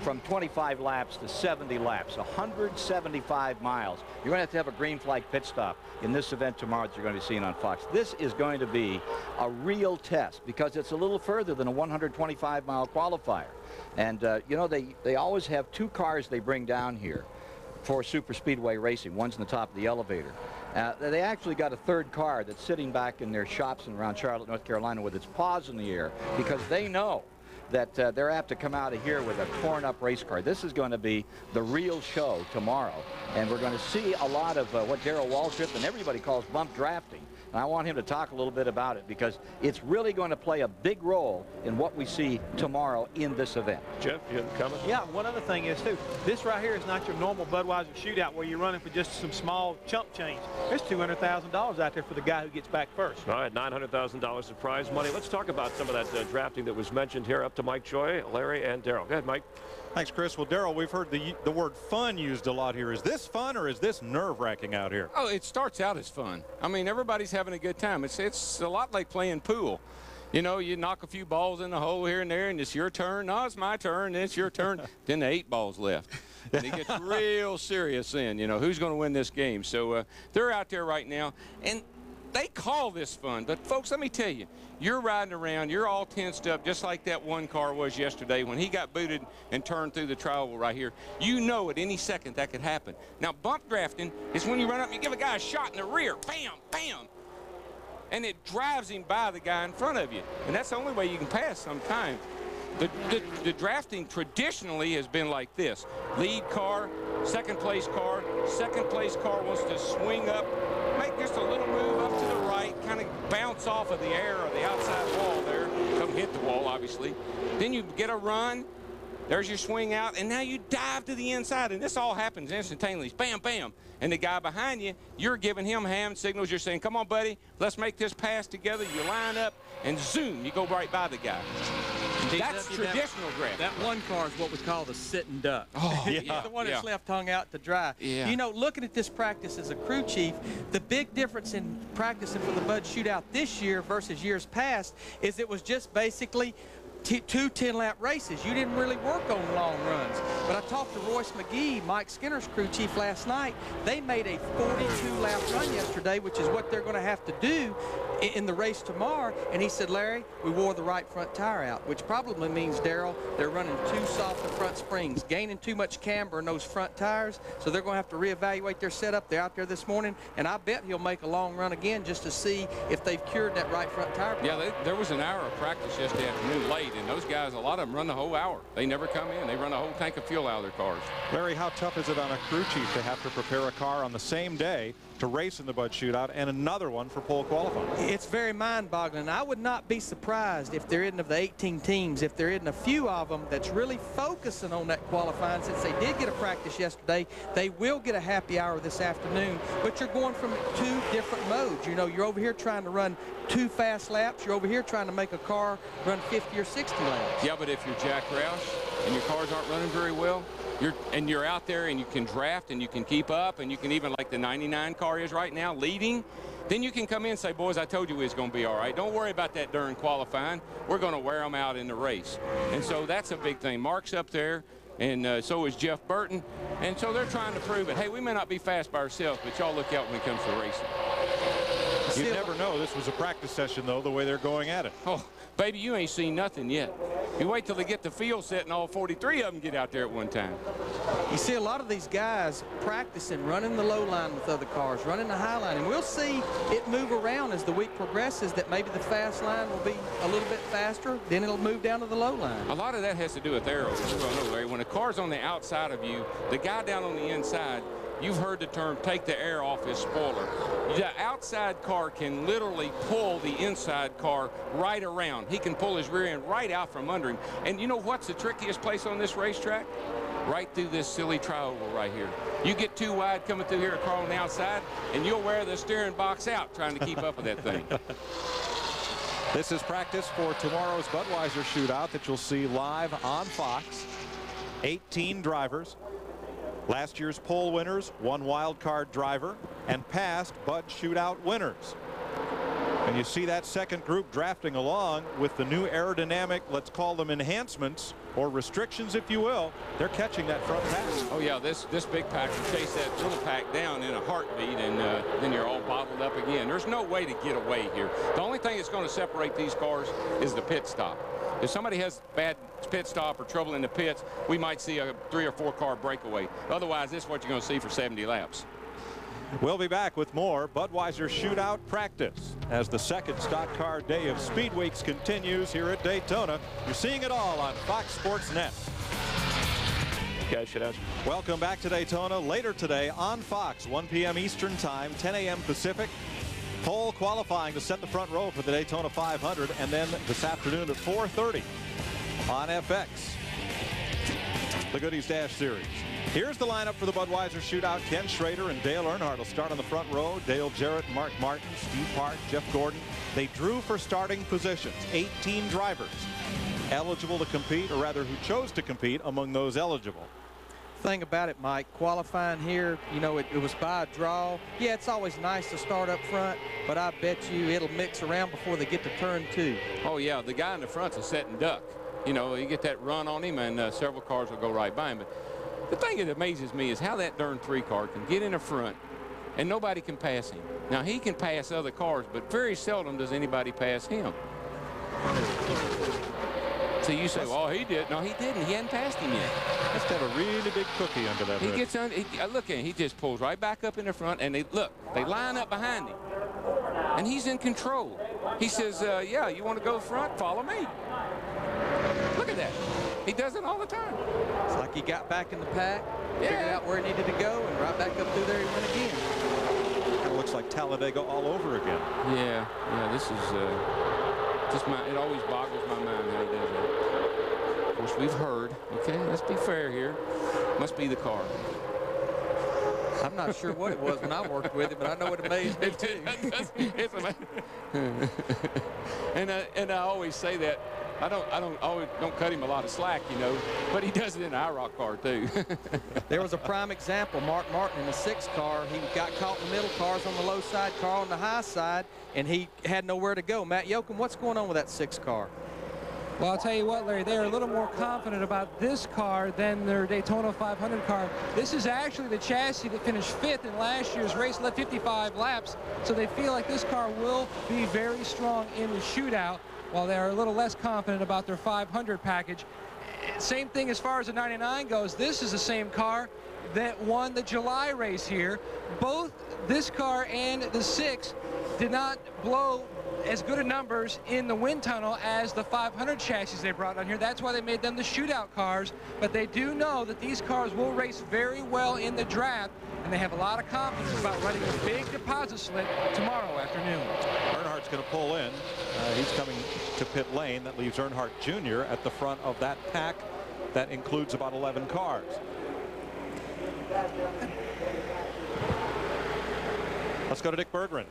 from 25 laps to 70 laps, 175 miles. You're going to have a green flag pit stop in this event tomorrow that you're going to be seeing on Fox. This is going to be a real test because it's a little further than a 125-mile qualifier. And, you know, they always have two cars they bring down here for super speedway racing. One's in the top of the elevator. They actually got a third car that's sitting back in their shops around Charlotte, North Carolina, with its paws in the air because they know that they're apt to come out of here with a torn-up race car. This is going to be the real show tomorrow, and we're going to see a lot of what Darrell Waltrip and everybody calls bump drafting. And I want him to talk a little bit about it because it's really going to play a big role in what we see tomorrow in this event. Jeff, you have a comment? Yeah, one other thing is, too, this right here is not your normal Budweiser shootout where you're running for just some small chump change. There's $200,000 out there for the guy who gets back first. All right, $900,000 of prize money. Let's talk about some of that drafting that was mentioned here. Up to Mike Choi, Larry, and Darrell. Go ahead, Mike. Thanks, Chris. Well, Darrell, we've heard the word fun used a lot here. Is this fun or is this nerve-wracking out here? Oh, it starts out as fun. I mean, everybody's having a good time. It's a lot like playing pool. You know, you knock a few balls in the hole here and there, and it's your turn. No, it's my turn. It's your turn. Then the 8 balls left. And it gets real serious then, you know, who's going to win this game. So they're out there right now, and they call this fun. But, folks, let me tell you, you're riding around, you're all tensed up just like that one car was yesterday when he got booted and turned through the trowel right here. You know at any second that could happen. Now, bump drafting is when you run up and you give a guy a shot in the rear. Bam, bam. And it drives him by the guy in front of you. And that's the only way you can pass sometimes. The drafting traditionally has been like this. Lead car, second place car wants to swing up, make just a little move up to the right, kind of bounce off of the air or the outside wall there. Don't hit the wall, obviously. Then you get a run. There's your swing out, and now you dive to the inside, and this all happens instantaneously. Bam, bam. And the guy behind you, you're giving him hand signals. You're saying, come on, buddy, let's make this pass together. You line up, and zoom, you go right by the guy. That's traditional draft. That one car is what we call the sitting duck. Oh, yeah. The one that's left hung out to dry. Yeah. You know, looking at this practice as a crew chief, the big difference in practicing for the Bud Shootout this year versus years past is it was just basically two 10-lap races. You didn't really work on long runs. But I talked to Royce McGee, Mike Skinner's crew chief, last night. They made a 42-lap run yesterday, which is what they're going to have to do in the race tomorrow. And he said, Larry, we wore the right front tire out, which probably means, Darrell, they're running too soft the front springs, gaining too much camber in those front tires. So they're going to have to reevaluate their setup. They're out there this morning, and I bet he'll make a long run again just to see if they've cured that right front tire problem. Yeah, there was an hour of practice yesterday afternoon late, and those guys, a lot of them run the whole hour. They never come in. They run a whole tank of fuel out of their cars. Larry, how tough is it on a crew chief to have to prepare a car on the same day to race in the Bud Shootout and another one for pole qualifying? It's very mind-boggling. I would not be surprised if there isn't, of the 18 teams, if there isn't a few of them that's really focusing on that qualifying. Since they did get a practice yesterday, they will get a happy hour this afternoon, but you're going from two different modes. You know, you're over here trying to run 2 fast laps. You're over here trying to make a car run 50 or 60 laps. Yeah, but if you're Jack Roush and your cars aren't running very well, you're out there and you can draft and you can keep up and you can even, like the 99 car is right now, leading, then you can come in and say, boys, I told you we was going to be all right. Don't worry about that during qualifying. We're going to wear them out in the race. And so that's a big thing. Mark's up there, and so is Jeff Burton. And so they're trying to prove it. Hey, we may not be fast by ourselves, but y'all look out when it comes to racing. You never know. This was a practice session, though, the way they're going at it. Oh, Baby, you ain't seen nothing yet. You wait till they get the field set and all 43 of them get out there at one time. You see a lot of these guys practicing running the low line with other cars, running the high line, and we'll see it move around as the week progresses, that maybe the fast line will be a little bit faster, then it'll move down to the low line. A lot of that has to do with aero. Larry, when a car's on the outside of you, the guy down on the inside, you've heard the term take the air off his spoiler. The outside car can literally pull the inside car right around. He can pull his rear end right out from under him. And you know what's the trickiest place on this racetrack? Right through this silly tri-oval right here. You get too wide coming through here, a car on the outside, and you'll wear the steering box out trying to keep up with that thing. This is practice for tomorrow's Budweiser shootout that you'll see live on Fox. 18 drivers. Last year's pole winners, 1 wild card driver, and past Bud shootout winners. And you see that second group drafting along with the new aerodynamic, let's call them enhancements or restrictions, if you will. They're catching that front pack. Oh yeah, this big pack will chase that little pack down in a heartbeat, and then you're all bottled up again. There's no way to get away here. The only thing that's going to separate these cars is the pit stop. If somebody has bad pit stop or trouble in the pits, we might see a 3 or 4 car breakaway. Otherwise, this is what you're going to see for 70 laps. We'll be back with more Budweiser shootout practice as the second stock car day of Speed Weeks continues here at Daytona. You're seeing it all on Fox Sports Net. Guys should ask. Welcome back to Daytona. Later today on Fox, 1 p.m. Eastern Time, 10 a.m. Pacific. Pole qualifying to set the front row for the Daytona 500, and then this afternoon at 4:30 on FX, the Goodies Dash Series. Here's the lineup for the Budweiser shootout. Ken Schrader and Dale Earnhardt will start on the front row. Dale Jarrett, Mark Martin, Steve Park, Jeff Gordon. They drew for starting positions. 18 drivers eligible to compete, or rather who chose to compete among those eligible. Thing about it, Mike, qualifying here, you know, it was by a draw. Yeah, it's always nice to start up front, but I bet you it'll mix around before they get to turn 2. Oh yeah, the guy in the front's a setting duck. You know, you get that run on him, and several cars will go right by him. But the thing that amazes me is how that darn 3 car can get in the front and nobody can pass him. Now, he can pass other cars, but very seldom does anybody pass him. So you say, well, he did. No, he didn't. He hadn't passed him yet. Must have a really big cookie under that He hood. gets on. Look at him. He just pulls right back up in the front, and they line up behind him, and he's in control. He says, yeah, you want to go front? Follow me. Look at that. He does it all the time. It's like he got back in the pack, figured out where he needed to go, and right back up through there he went again. Kind of looks like Talladega all over again. Yeah, this is just it always boggles my mind how he does that. Of course, we've heard, okay, let's be fair here, must be the car. I'm not sure what it was when I worked with it, but I know it amazed me too. It's amazing. And I always say that. I don't cut him a lot of slack, you know, but he does it in the IROC car too. There was a prime example. Mark Martin in the 6 car, he got caught in the middle, cars on the low side, car on the high side, and he had nowhere to go. Matt Yoakum, what's going on with that 6 car? Well, I'll tell you what, Larry, they're a little more confident about this car than their Daytona 500 car. This is actually the chassis that finished 5th in last year's race, led 55 laps, so they feel like this car will be very strong in the shootout, while they're a little less confident about their 500 package. Same thing as far as the 99 goes. This is the same car that won the July race here. Both this car and the 6 did not blow as good of numbers in the wind tunnel as the 500 chassis they brought on here. That's why they made them the shootout cars. But they do know that these cars will race very well in the draft, and they have a lot of confidence about running a big deposit slip tomorrow afternoon. Earnhardt's going to pull in. He's coming to pit lane. That leaves Earnhardt Jr. at the front of that pack that includes about 11 cars. Let's go to Dick Berggren.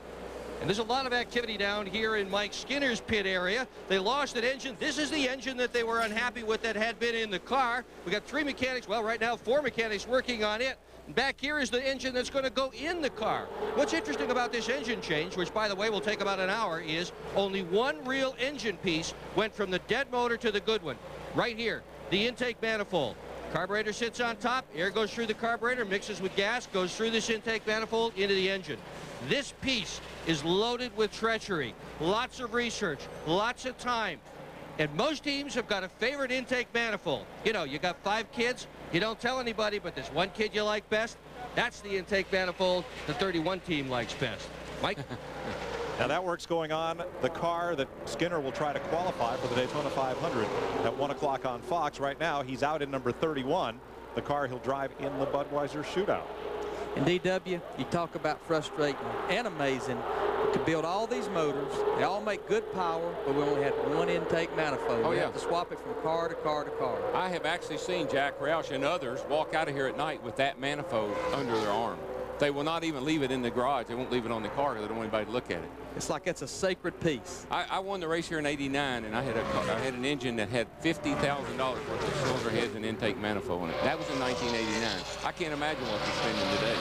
And there's a lot of activity down here in Mike Skinner's pit area. They lost an engine. This is the engine that they were unhappy with that had been in the car. We got 3 mechanics, well, right now 4 mechanics working on it. And back here is the engine that's going to go in the car. What's interesting about this engine change, which by the way will take about an hour, is only one real engine piece went from the dead motor to the good one. Right here, the intake manifold. Carburetor sits on top, air goes through the carburetor, mixes with gas, goes through this intake manifold into the engine. This piece is loaded with treachery. Lots of research, lots of time, And most teams have got a favorite intake manifold. You know, you got 5 kids, you don't tell anybody, but there's one kid you like best. That's the intake manifold the 31 team likes best. Mike? Now that work's going on. The car that Skinner will try to qualify for the Daytona 500 at 1 o'clock on Fox. Right now, he's out in number 31, the car he'll drive in the Budweiser shootout. And DW, you talk about frustrating and amazing to build all these motors. They all make good power, but we only had one intake manifold. Oh, we yeah. have to swap it from car to car to car. I have actually seen Jack Roush and others walk out of here at night with that manifold under their arm. They will not even leave it in the garage. They won't leave it on the car because they don't want anybody to look at it. It's like it's a sacred piece. I won the race here in '89, and I had an engine that had $50,000 worth of cylinder heads and intake manifold in it. That was in 1989. I can't imagine what they're spending today.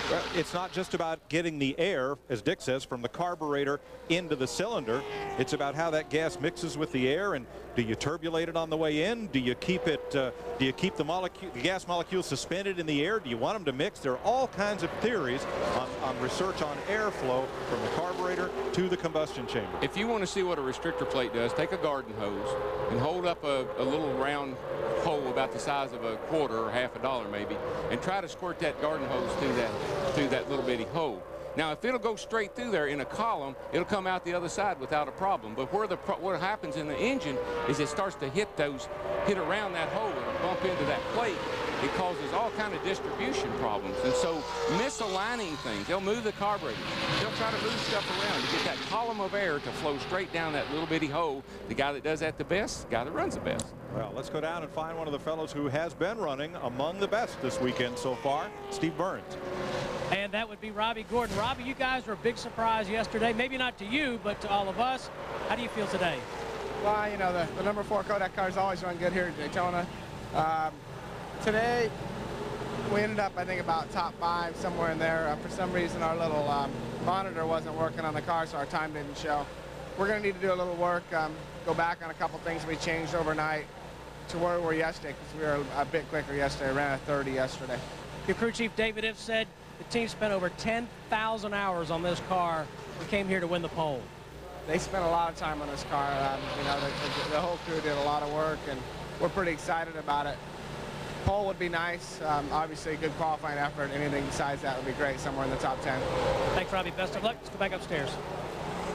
Well, it's not just about getting the air, as Dick says, from the carburetor into the cylinder. It's about how that gas mixes with the air, and do you turbulate it on the way in? Do you keep it? Do you keep the gas molecules suspended in the air? Do you want them to mix? There are all kinds of theories on research on airflow from the carburetor to the combustion chamber. If you want to see what a restrictor plate does, take a garden hose and hold up a little round hole about the size of a quarter or half a dollar maybe, and try to squirt that garden hose through that little bitty hole. Now, if it'll go straight through there in a column, it'll come out the other side without a problem. But what happens in the engine is it starts to hit around that hole and bump into that plate. It causes all kind of distribution problems. And so misaligning things, they'll move the carburetor. They'll try to move stuff around to get that column of air to flow straight down that little bitty hole. The guy that does that the best, the guy that runs the best. Well, let's go down and find one of the fellows who has been running among the best this weekend so far, Steve Burns. And that would be Robbie Gordon. Robbie, you guys were a big surprise yesterday. Maybe not to you, but to all of us. How do you feel today? Well, you know, the number 4 Kodak cars always run good here at Daytona. Today, we ended up, I think, about top 5, somewhere in there. For some reason, our little monitor wasn't working on the car, so our time didn't show. We're going to need to do a little work, go back on a couple things we changed overnight to where we were yesterday, because we were a bit quicker yesterday. Ran a 30 yesterday. Your crew chief, David Iff, said the team spent over 10,000 hours on this car. We came here to win the pole. They spent a lot of time on this car. You know, the whole crew did a lot of work, and we're pretty excited about it. Pole would be nice. Obviously, a good qualifying effort. Anything besides that would be great, somewhere in the top 10. Thanks, Robbie. Best of luck. Let's go back upstairs.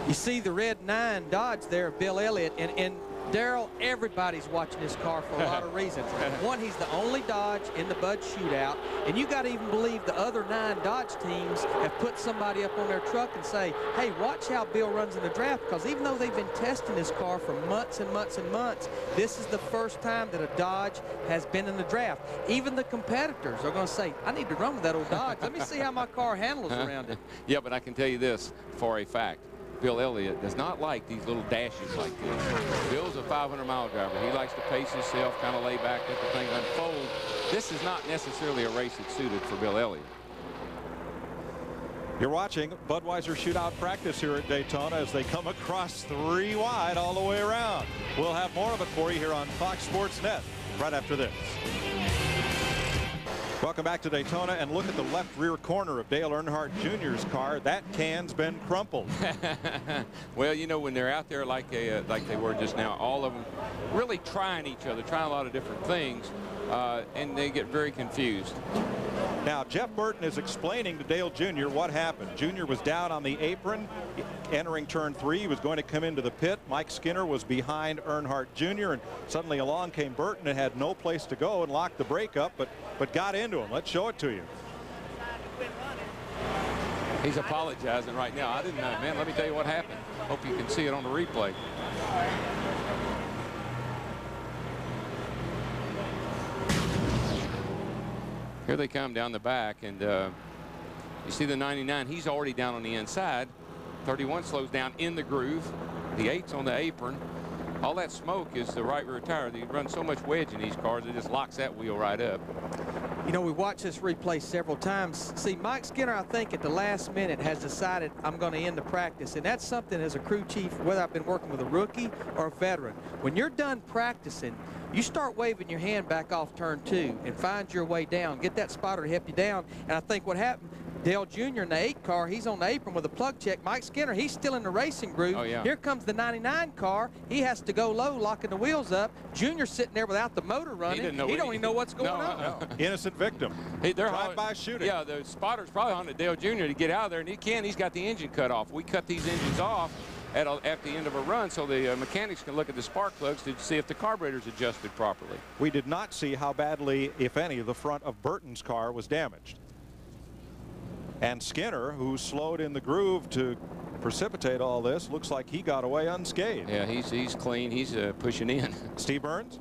You see the red 9 Dodge there of Bill Elliott, and Darrell, everybody's watching this car for a lot of reasons. One, he's the only Dodge in the Bud shootout, and you got to even believe the other 9 Dodge teams have put somebody up on their truck and say, hey, watch how Bill runs in the draft, because even though they've been testing this car for months and months and months, this is the first time that a Dodge has been in the draft. Even the competitors are going to say, I need to run with that old Dodge. Let me see how my car handles around it. Yeah, but I can tell you this for a fact. Bill Elliott does not like these little dashes like this. Bill's a 500-mile driver. He likes to pace himself, kind of lay back, let the thing unfold. This is not necessarily a race that's suited for Bill Elliott. You're watching Budweiser shootout practice here at Daytona as they come across 3 wide all the way around. We'll have more of it for you here on Fox Sports Net right after this. Welcome back to Daytona, and look at the left rear corner of Dale Earnhardt Jr.'s car. That can's been crumpled. Well, you know, when they're out there like they were just now, all of them really trying each other, trying a lot of different things, and they get very confused. Now, Jeff Burton is explaining to Dale Jr. what happened. Jr. was down on the apron entering turn 3. He was going to come into the pit. Mike Skinner was behind Earnhardt Jr. and suddenly along came Burton and had no place to go and locked the brake up, but got into him. Let's show it to you. He's apologizing right now. I didn't know, man. Let me tell you what happened. Hope you can see it on the replay. Here they come down the back, and you see the 99. He's already down on the inside. 31 slows down in the groove. The 8's on the apron. All that smoke is the right rear tire. They run so much wedge in these cars, it just locks that wheel right up. You know, we watched this replay several times. See, Mike Skinner, I think, at the last minute has decided I'm going to end the practice. And that's something as a crew chief, whether I've been working with a rookie or a veteran. When you're done practicing, you start waving your hand back off turn 2 and find your way down. Get that spotter to help you down. And I think what happened, Dale Jr. in the 8 car, he's on the apron with a plug check. Mike Skinner, he's still in the racing groove. Oh, yeah. Here comes the 99 car. He has to go low, locking the wheels up. Junior's sitting there without the motor running. He don't even know what's going on. Innocent victim. They're drive-by shooting. Yeah, the spotter's probably on Dale Jr. to get out of there, and he's got the engine cut off. We cut these engines off at the end of a run so the mechanics can look at the spark plugs to see if the carburetor's adjusted properly. We did not see how badly, if any, the front of Burton's car was damaged. And Skinner, who slowed in the groove to precipitate all this, looks like he got away unscathed. Yeah, he's clean. He's pushing in. Steve Burns?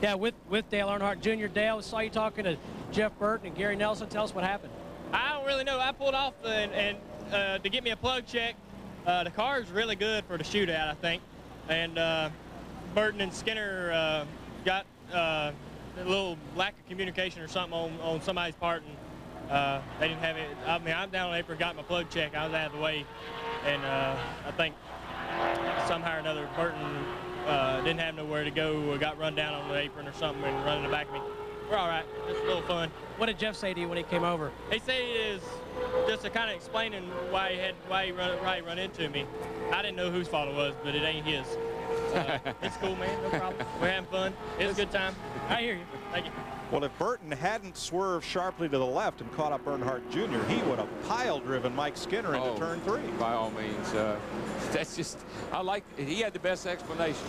Yeah, with Dale Earnhardt Jr. Dale, I saw you talking to Jeff Burton and Gary Nelson. Tell us what happened. I don't really know. I pulled off and to get me a plug check. The car is really good for the shootout, I think. And Burton and Skinner got a little lack of communication or something on somebody's part, and they didn't have it. I mean, I'm down on the apron, got my plug check. I was out of the way, and I think somehow or another Burton didn't have nowhere to go, got run down on the apron or something and run in the back of me. We're all right. It's a little fun. What did Jeff say to you when he came over? He said he is just kind of explaining why he run into me. I didn't know whose fault it was, but it ain't his. It's cool, man. No problem. We're having fun. It's a good time. I hear you. Thank you. Well, if Burton hadn't swerved sharply to the left and caught up Earnhardt Jr., he would have pile-driven Mike Skinner into turn 3. By all means. That's just, he had the best explanation.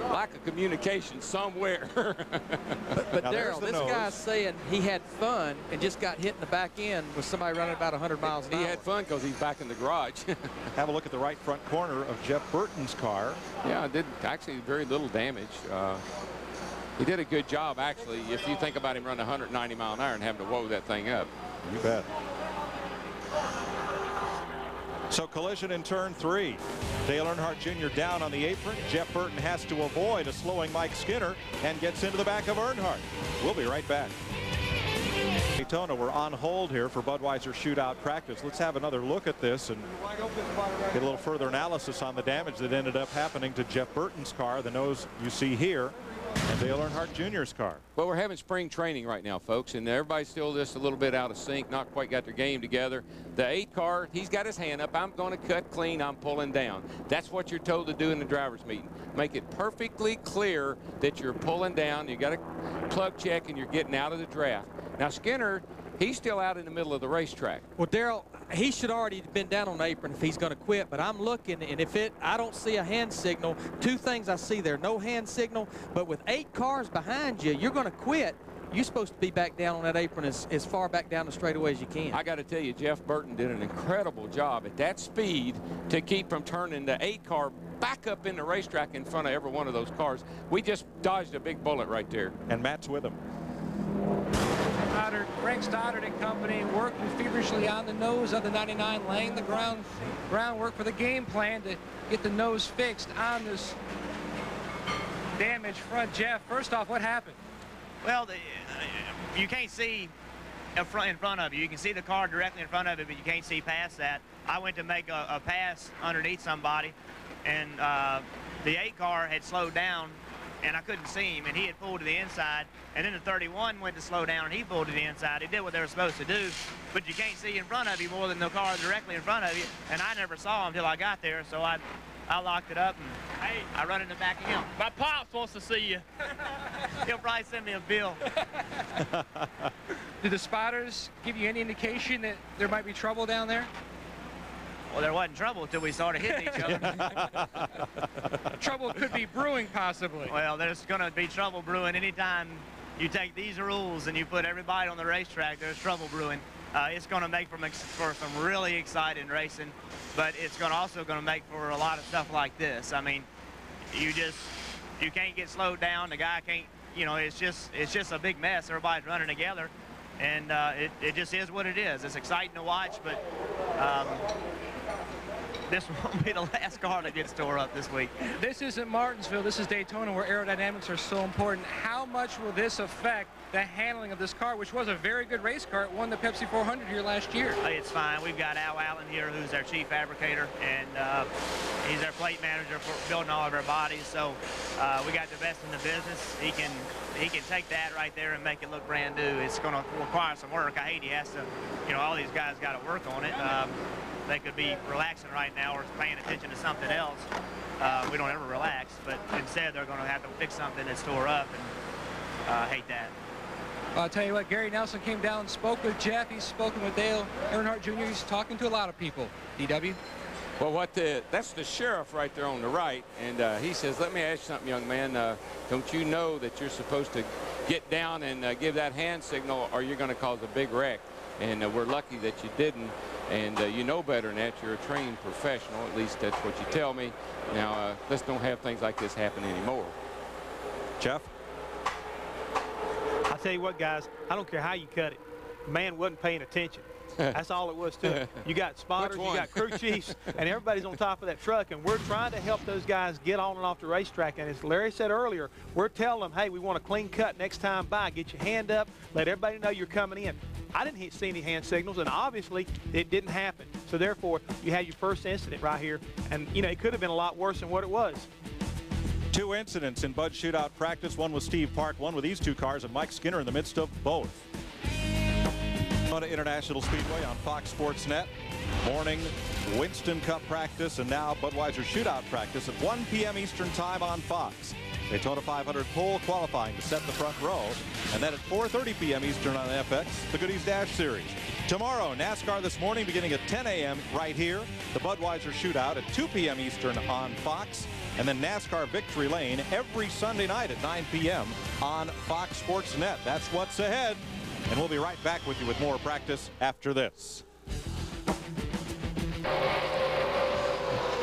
Lack of communication somewhere. But Darrell, this guy's saying he had fun and just got hit in the back end with somebody running about 100 miles an hour. He had fun because he's back in the garage. Have a look at the right front corner of Jeff Burton's car. Yeah, did actually very little damage. He did a good job, actually, if you think about him running 190 mile an hour and having to woe that thing up. You bet. So collision in turn 3. Dale Earnhardt Jr. down on the apron. Jeff Burton has to avoid a slowing Mike Skinner and gets into the back of Earnhardt. We'll be right back. Daytona, we're on hold here for Budweiser shootout practice. Let's have another look at this and get a little further analysis on the damage that ended up happening to Jeff Burton's car, the nose you see here, and Dale Earnhardt Jr.'s car. Well, we're having spring training right now, folks, and everybody's still just a little bit out of sync, not quite got their game together. The 8 car, he's got his hand up. I'm going to cut clean. I'm pulling down. That's what you're told to do in the driver's meeting. Make it perfectly clear that you're pulling down. You got a plug check, and you're getting out of the draft. Now, Skinner, he's still out in the middle of the racetrack. Well, Darrell, he should already have been down on the apron if he's going to quit, but I'm looking, and I don't see a hand signal. 2 things I see there. No hand signal, but with 8 cars behind you, you're going to quit. You're supposed to be back down on that apron as far back down the straightaway as you can. I got to tell you, Jeff Burton did an incredible job at that speed to keep from turning the 8 car back up in the racetrack in front of every one of those cars. We just dodged a big bullet right there. And Matt's with him. Frank Stoddard and company working feverishly on the nose of the 99, laying the groundwork for the game plan to get the nose fixed on this damaged front. Jeff, first off, what happened? Well, you can't see in front of you. You can see the car directly in front of it, but you can't see past that. I went to make a pass underneath somebody, and the 8 car had slowed down, and I couldn't see him, and he had pulled to the inside. And then the 31 went to slow down, and he pulled to the inside. He did what they were supposed to do, but you can't see in front of you more than the car directly in front of you. And I never saw him until I got there, so I locked it up, and I run in the back of him. My pops wants to see you. He'll probably send me a bill. Did the spotters give you any indication that there might be trouble down there? Well, there wasn't trouble until we started hitting each other. Trouble could be brewing, possibly. Well, there's going to be trouble brewing anytime you take these rules and you put everybody on the racetrack. There's trouble brewing. It's going to make for some really exciting racing, but it's also going to make for a lot of stuff like this. I mean, you can't get slowed down. The guy can't. It's just a big mess. Everybody's running together, and it just is what it is. It's exciting to watch, but this won't be the last car that gets tore up this week. This isn't Martinsville. This is Daytona, where aerodynamics are so important. How much will this affect the handling of this car, which was a very good race car? It won the Pepsi 400 here last year. It's fine. We've got Al Allen here, who's our chief fabricator, and he's our plate manager for building all of our bodies. So we got the best in the business. He can take that right there and make it look brand new. It's going to require some work. I hate he has to, you know, all these guys got to work on it. They could be relaxing right now or paying attention to something else. We don't ever relax, but instead they're going to have to fix something that's tore up, and I hate that. I'll tell you what, Gary Nelson came down and spoke with Jeff. He's spoken with Dale Earnhardt Jr. He's talking to a lot of people. DW? Well, that's the sheriff right there on the right, and he says, let me ask you something, young man. Don't you know that you're supposed to get down and give that hand signal, or you're going to cause a big wreck? And we're lucky that you didn't, and you know better than that. You're a trained professional, at least that's what you tell me. Now, let's don't have things like this happen anymore. Jeff? I'll tell you what, guys, I don't care how you cut it. The man wasn't paying attention. That's all it was to it. You got spotters, you got crew chiefs, and everybody's on top of that truck, and we're trying to help those guys get on and off the racetrack. And as Larry said earlier, we're telling them, hey, we want a clean cut next time by. Get your hand up. Let everybody know you're coming in. I didn't see any hand signals, and obviously it didn't happen. So therefore, you had your first incident right here, and you know it could have been a lot worse than what it was. 2 incidents in Bud shootout practice, one with Steve Park, one with these 2 cars, and Mike Skinner in the midst of both. Daytona International Speedway on Fox Sports Net. Morning Winston Cup practice, and now Budweiser shootout practice at 1 p.m. Eastern time on Fox. Daytona 500 pole qualifying to set the front row, and then at 4:30 p.m. Eastern on FX, the Goodies Dash Series. Tomorrow, NASCAR this morning beginning at 10 a.m. right here. The Budweiser shootout at 2 p.m. Eastern on Fox, and then NASCAR Victory Lane every Sunday night at 9 p.m. on Fox Sports Net. That's what's ahead, and we'll be right back with you with more practice after this.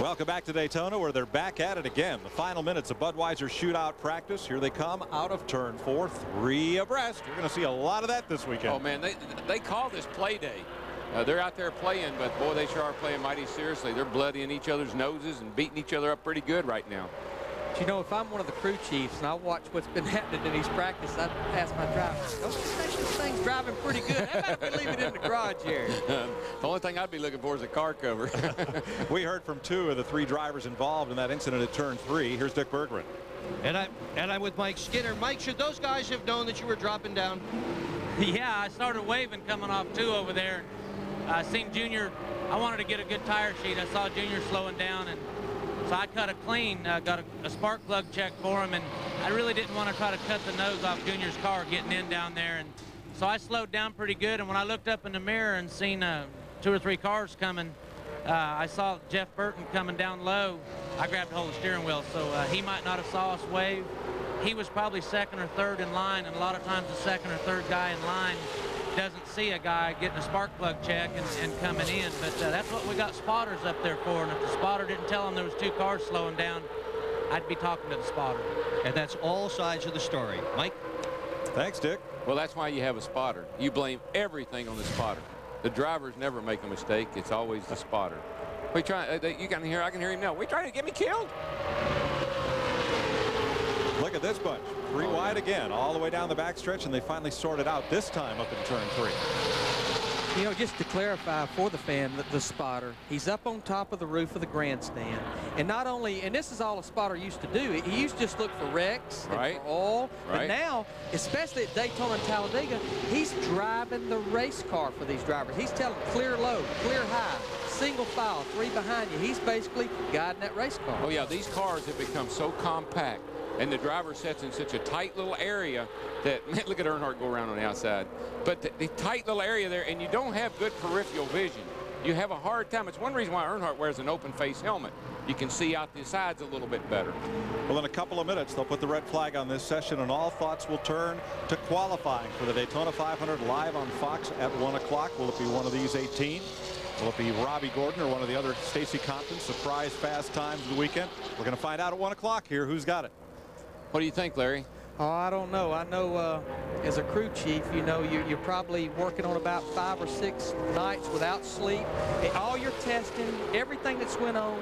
Welcome back to Daytona, where they're back at it again. The final minutes of Budweiser shootout practice. Here they come out of turn 4, 3 abreast. You're going to see a lot of that this weekend. Oh, man, they call this play day. They're out there playing, but, boy, they sure are playing mighty seriously. They're bloodying each other's noses and beating each other up pretty good right now. But you know, if I'm one of the crew chiefs and I watch what's been happening in these practices, I'd ask my driver, don't you think this thing's driving pretty good? How about we leave it in the garage here? The only thing I'd be looking for is a car cover. We heard from 2 of the 3 drivers involved in that incident at turn 3. Here's Dick Bergman. And I'm with Mike Skinner. Mike, should those guys have known that you were dropping down? Yeah, I started waving coming off 2 over there. I seen Junior. I wanted to get a good tire sheet. I saw Junior slowing down, and so I cut a clean, got a spark plug check for him, and I really didn't want to try to cut the nose off Junior's car getting in down there. And so I slowed down pretty good, and when I looked up in the mirror and seen 2 or 3 cars coming, I saw Jeff Burton coming down low. I grabbed a hold of the steering wheel, so he might not have saw us wave. He was probably 2nd or 3rd in line, and a lot of times the 2nd or 3rd guy in line doesn't see a guy getting a spark plug check and coming in. But that's what we got spotters up there for. And if the spotter didn't tell him there was 2 cars slowing down, I'd be talking to the spotter. And that's all sides of the story. Mike? Thanks, Dick. Well, that's why you have a spotter. You blame everything on the spotter. The drivers never make a mistake. It's always the spotter. We try. You can hear. I can hear him now. We trying to get me killed. Look at this bunch. 3 wide again, all the way down the backstretch, and they finally sorted out this time up in turn 3. You know, just to clarify for the fan, the spotter, he's up on top of the roof of the grandstand. And not only, and this is all a spotter used to do, he used to just look for wrecks and for oil. Right. But now, especially at Daytona and Talladega, he's driving the race car for these drivers. He's telling them clear low, clear high, single file, 3 behind you. He's basically guiding that race car. Oh, yeah, these cars have become so compact, and the driver sits in such a tight little area that, man, look at Earnhardt go around on the outside. But the tight little area there, and you don't have good peripheral vision. You have a hard time. It's one reason why Earnhardt wears an open face helmet. You can see out the sides a little bit better. Well, in a couple of minutes, they'll put the red flag on this session, and all thoughts will turn to qualifying for the Daytona 500 live on Fox at 1 o'clock. Will it be one of these 18? Will it be Robbie Gordon or one of the other Stacy Compton's surprise fast times of the weekend? We're going to find out at 1 o'clock here who's got it. What do you think, Larry? Oh, I don't know. I know as a crew chief, you know, you're probably working on about 5 or 6 nights without sleep. All your testing, everything that's went on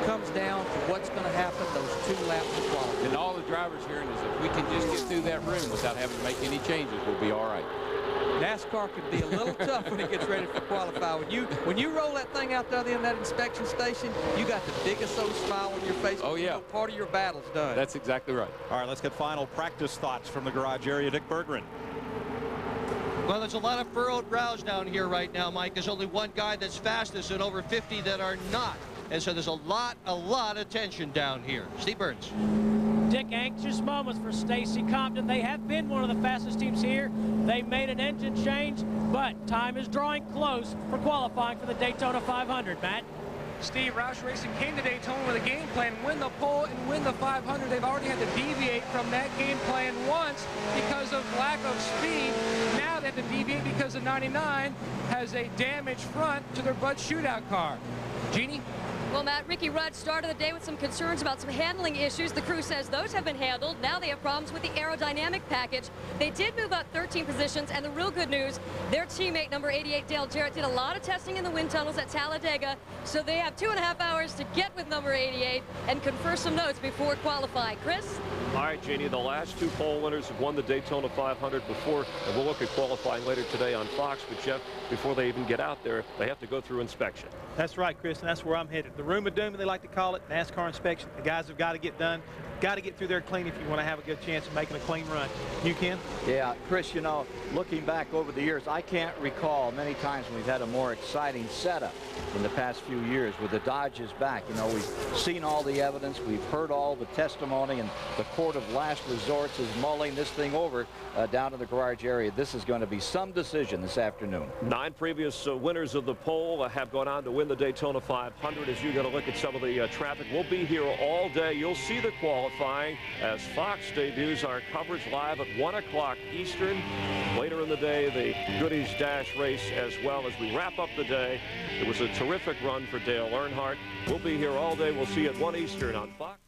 comes down to what's going to happen those 2 laps of quality. And all the drivers hearing is if we can just get through that room without having to make any changes, we'll be all right. NASCAR can be a little tough when it gets ready for qualify. When you roll that thing out there in that inspection station, you got the biggest old smile on your face. Oh, yeah. Part of your battle's done. That's exactly right. All right, let's get final practice thoughts from the garage area. Dick Berggren. Well, there's a lot of furrowed brows down here right now, Mike. There's only one guy that's fastest and over 50 that are not. And so there's a lot of tension down here. Steve Burns. Dick, anxious moments for Stacy Compton. They have been one of the fastest teams here. They made an engine change, but time is drawing close for qualifying for the Daytona 500, Matt. Steve, Roush Racing came to Daytona with a game plan, win the pole and win the 500. They've already had to deviate from that game plan once because of lack of speed. Now they have to deviate because the 99 has a damaged front to their Bud Shootout car. Jeannie? Well, Matt, Ricky Rudd started the day with some concerns about some handling issues. The crew says those have been handled. Now they have problems with the aerodynamic package. They did move up 13 positions, and the real good news, their teammate, number 88, Dale Jarrett, did a lot of testing in the wind tunnels at Talladega, so they have 2.5 hours to get with number 88 and confer some notes before qualifying. Chris? All right, Jeannie, the last 2 pole winners have won the Daytona 500 before, and we'll look at qualifying later today on Fox. But, Jeff, before they even get out there, they have to go through inspection. That's right, Chris, and that's where I'm headed. The room of doom, they like to call it, NASCAR inspection. The guys have got to get done. Got to get through there clean if you want to have a good chance of making a clean run. You can? Yeah, Chris, you know, looking back over the years, I can't recall many times when we've had a more exciting setup in the past few years with the Dodges back. You know, we've seen all the evidence, we've heard all the testimony, and the court of last resorts is mulling this thing over down in the garage area. This is going to be some decision this afternoon. 9 previous winners of the pole have gone on to win the Daytona 500. As you get a look at some of the traffic, we'll be here all day. You'll see the qualifying as Fox debuts our coverage live at 1 o'clock Eastern. Later in the day, the Goodies Dash race as well. As we wrap up the day, it was a terrific run for Dale Earnhardt. We'll be here all day. We'll see you at 1 Eastern on Fox.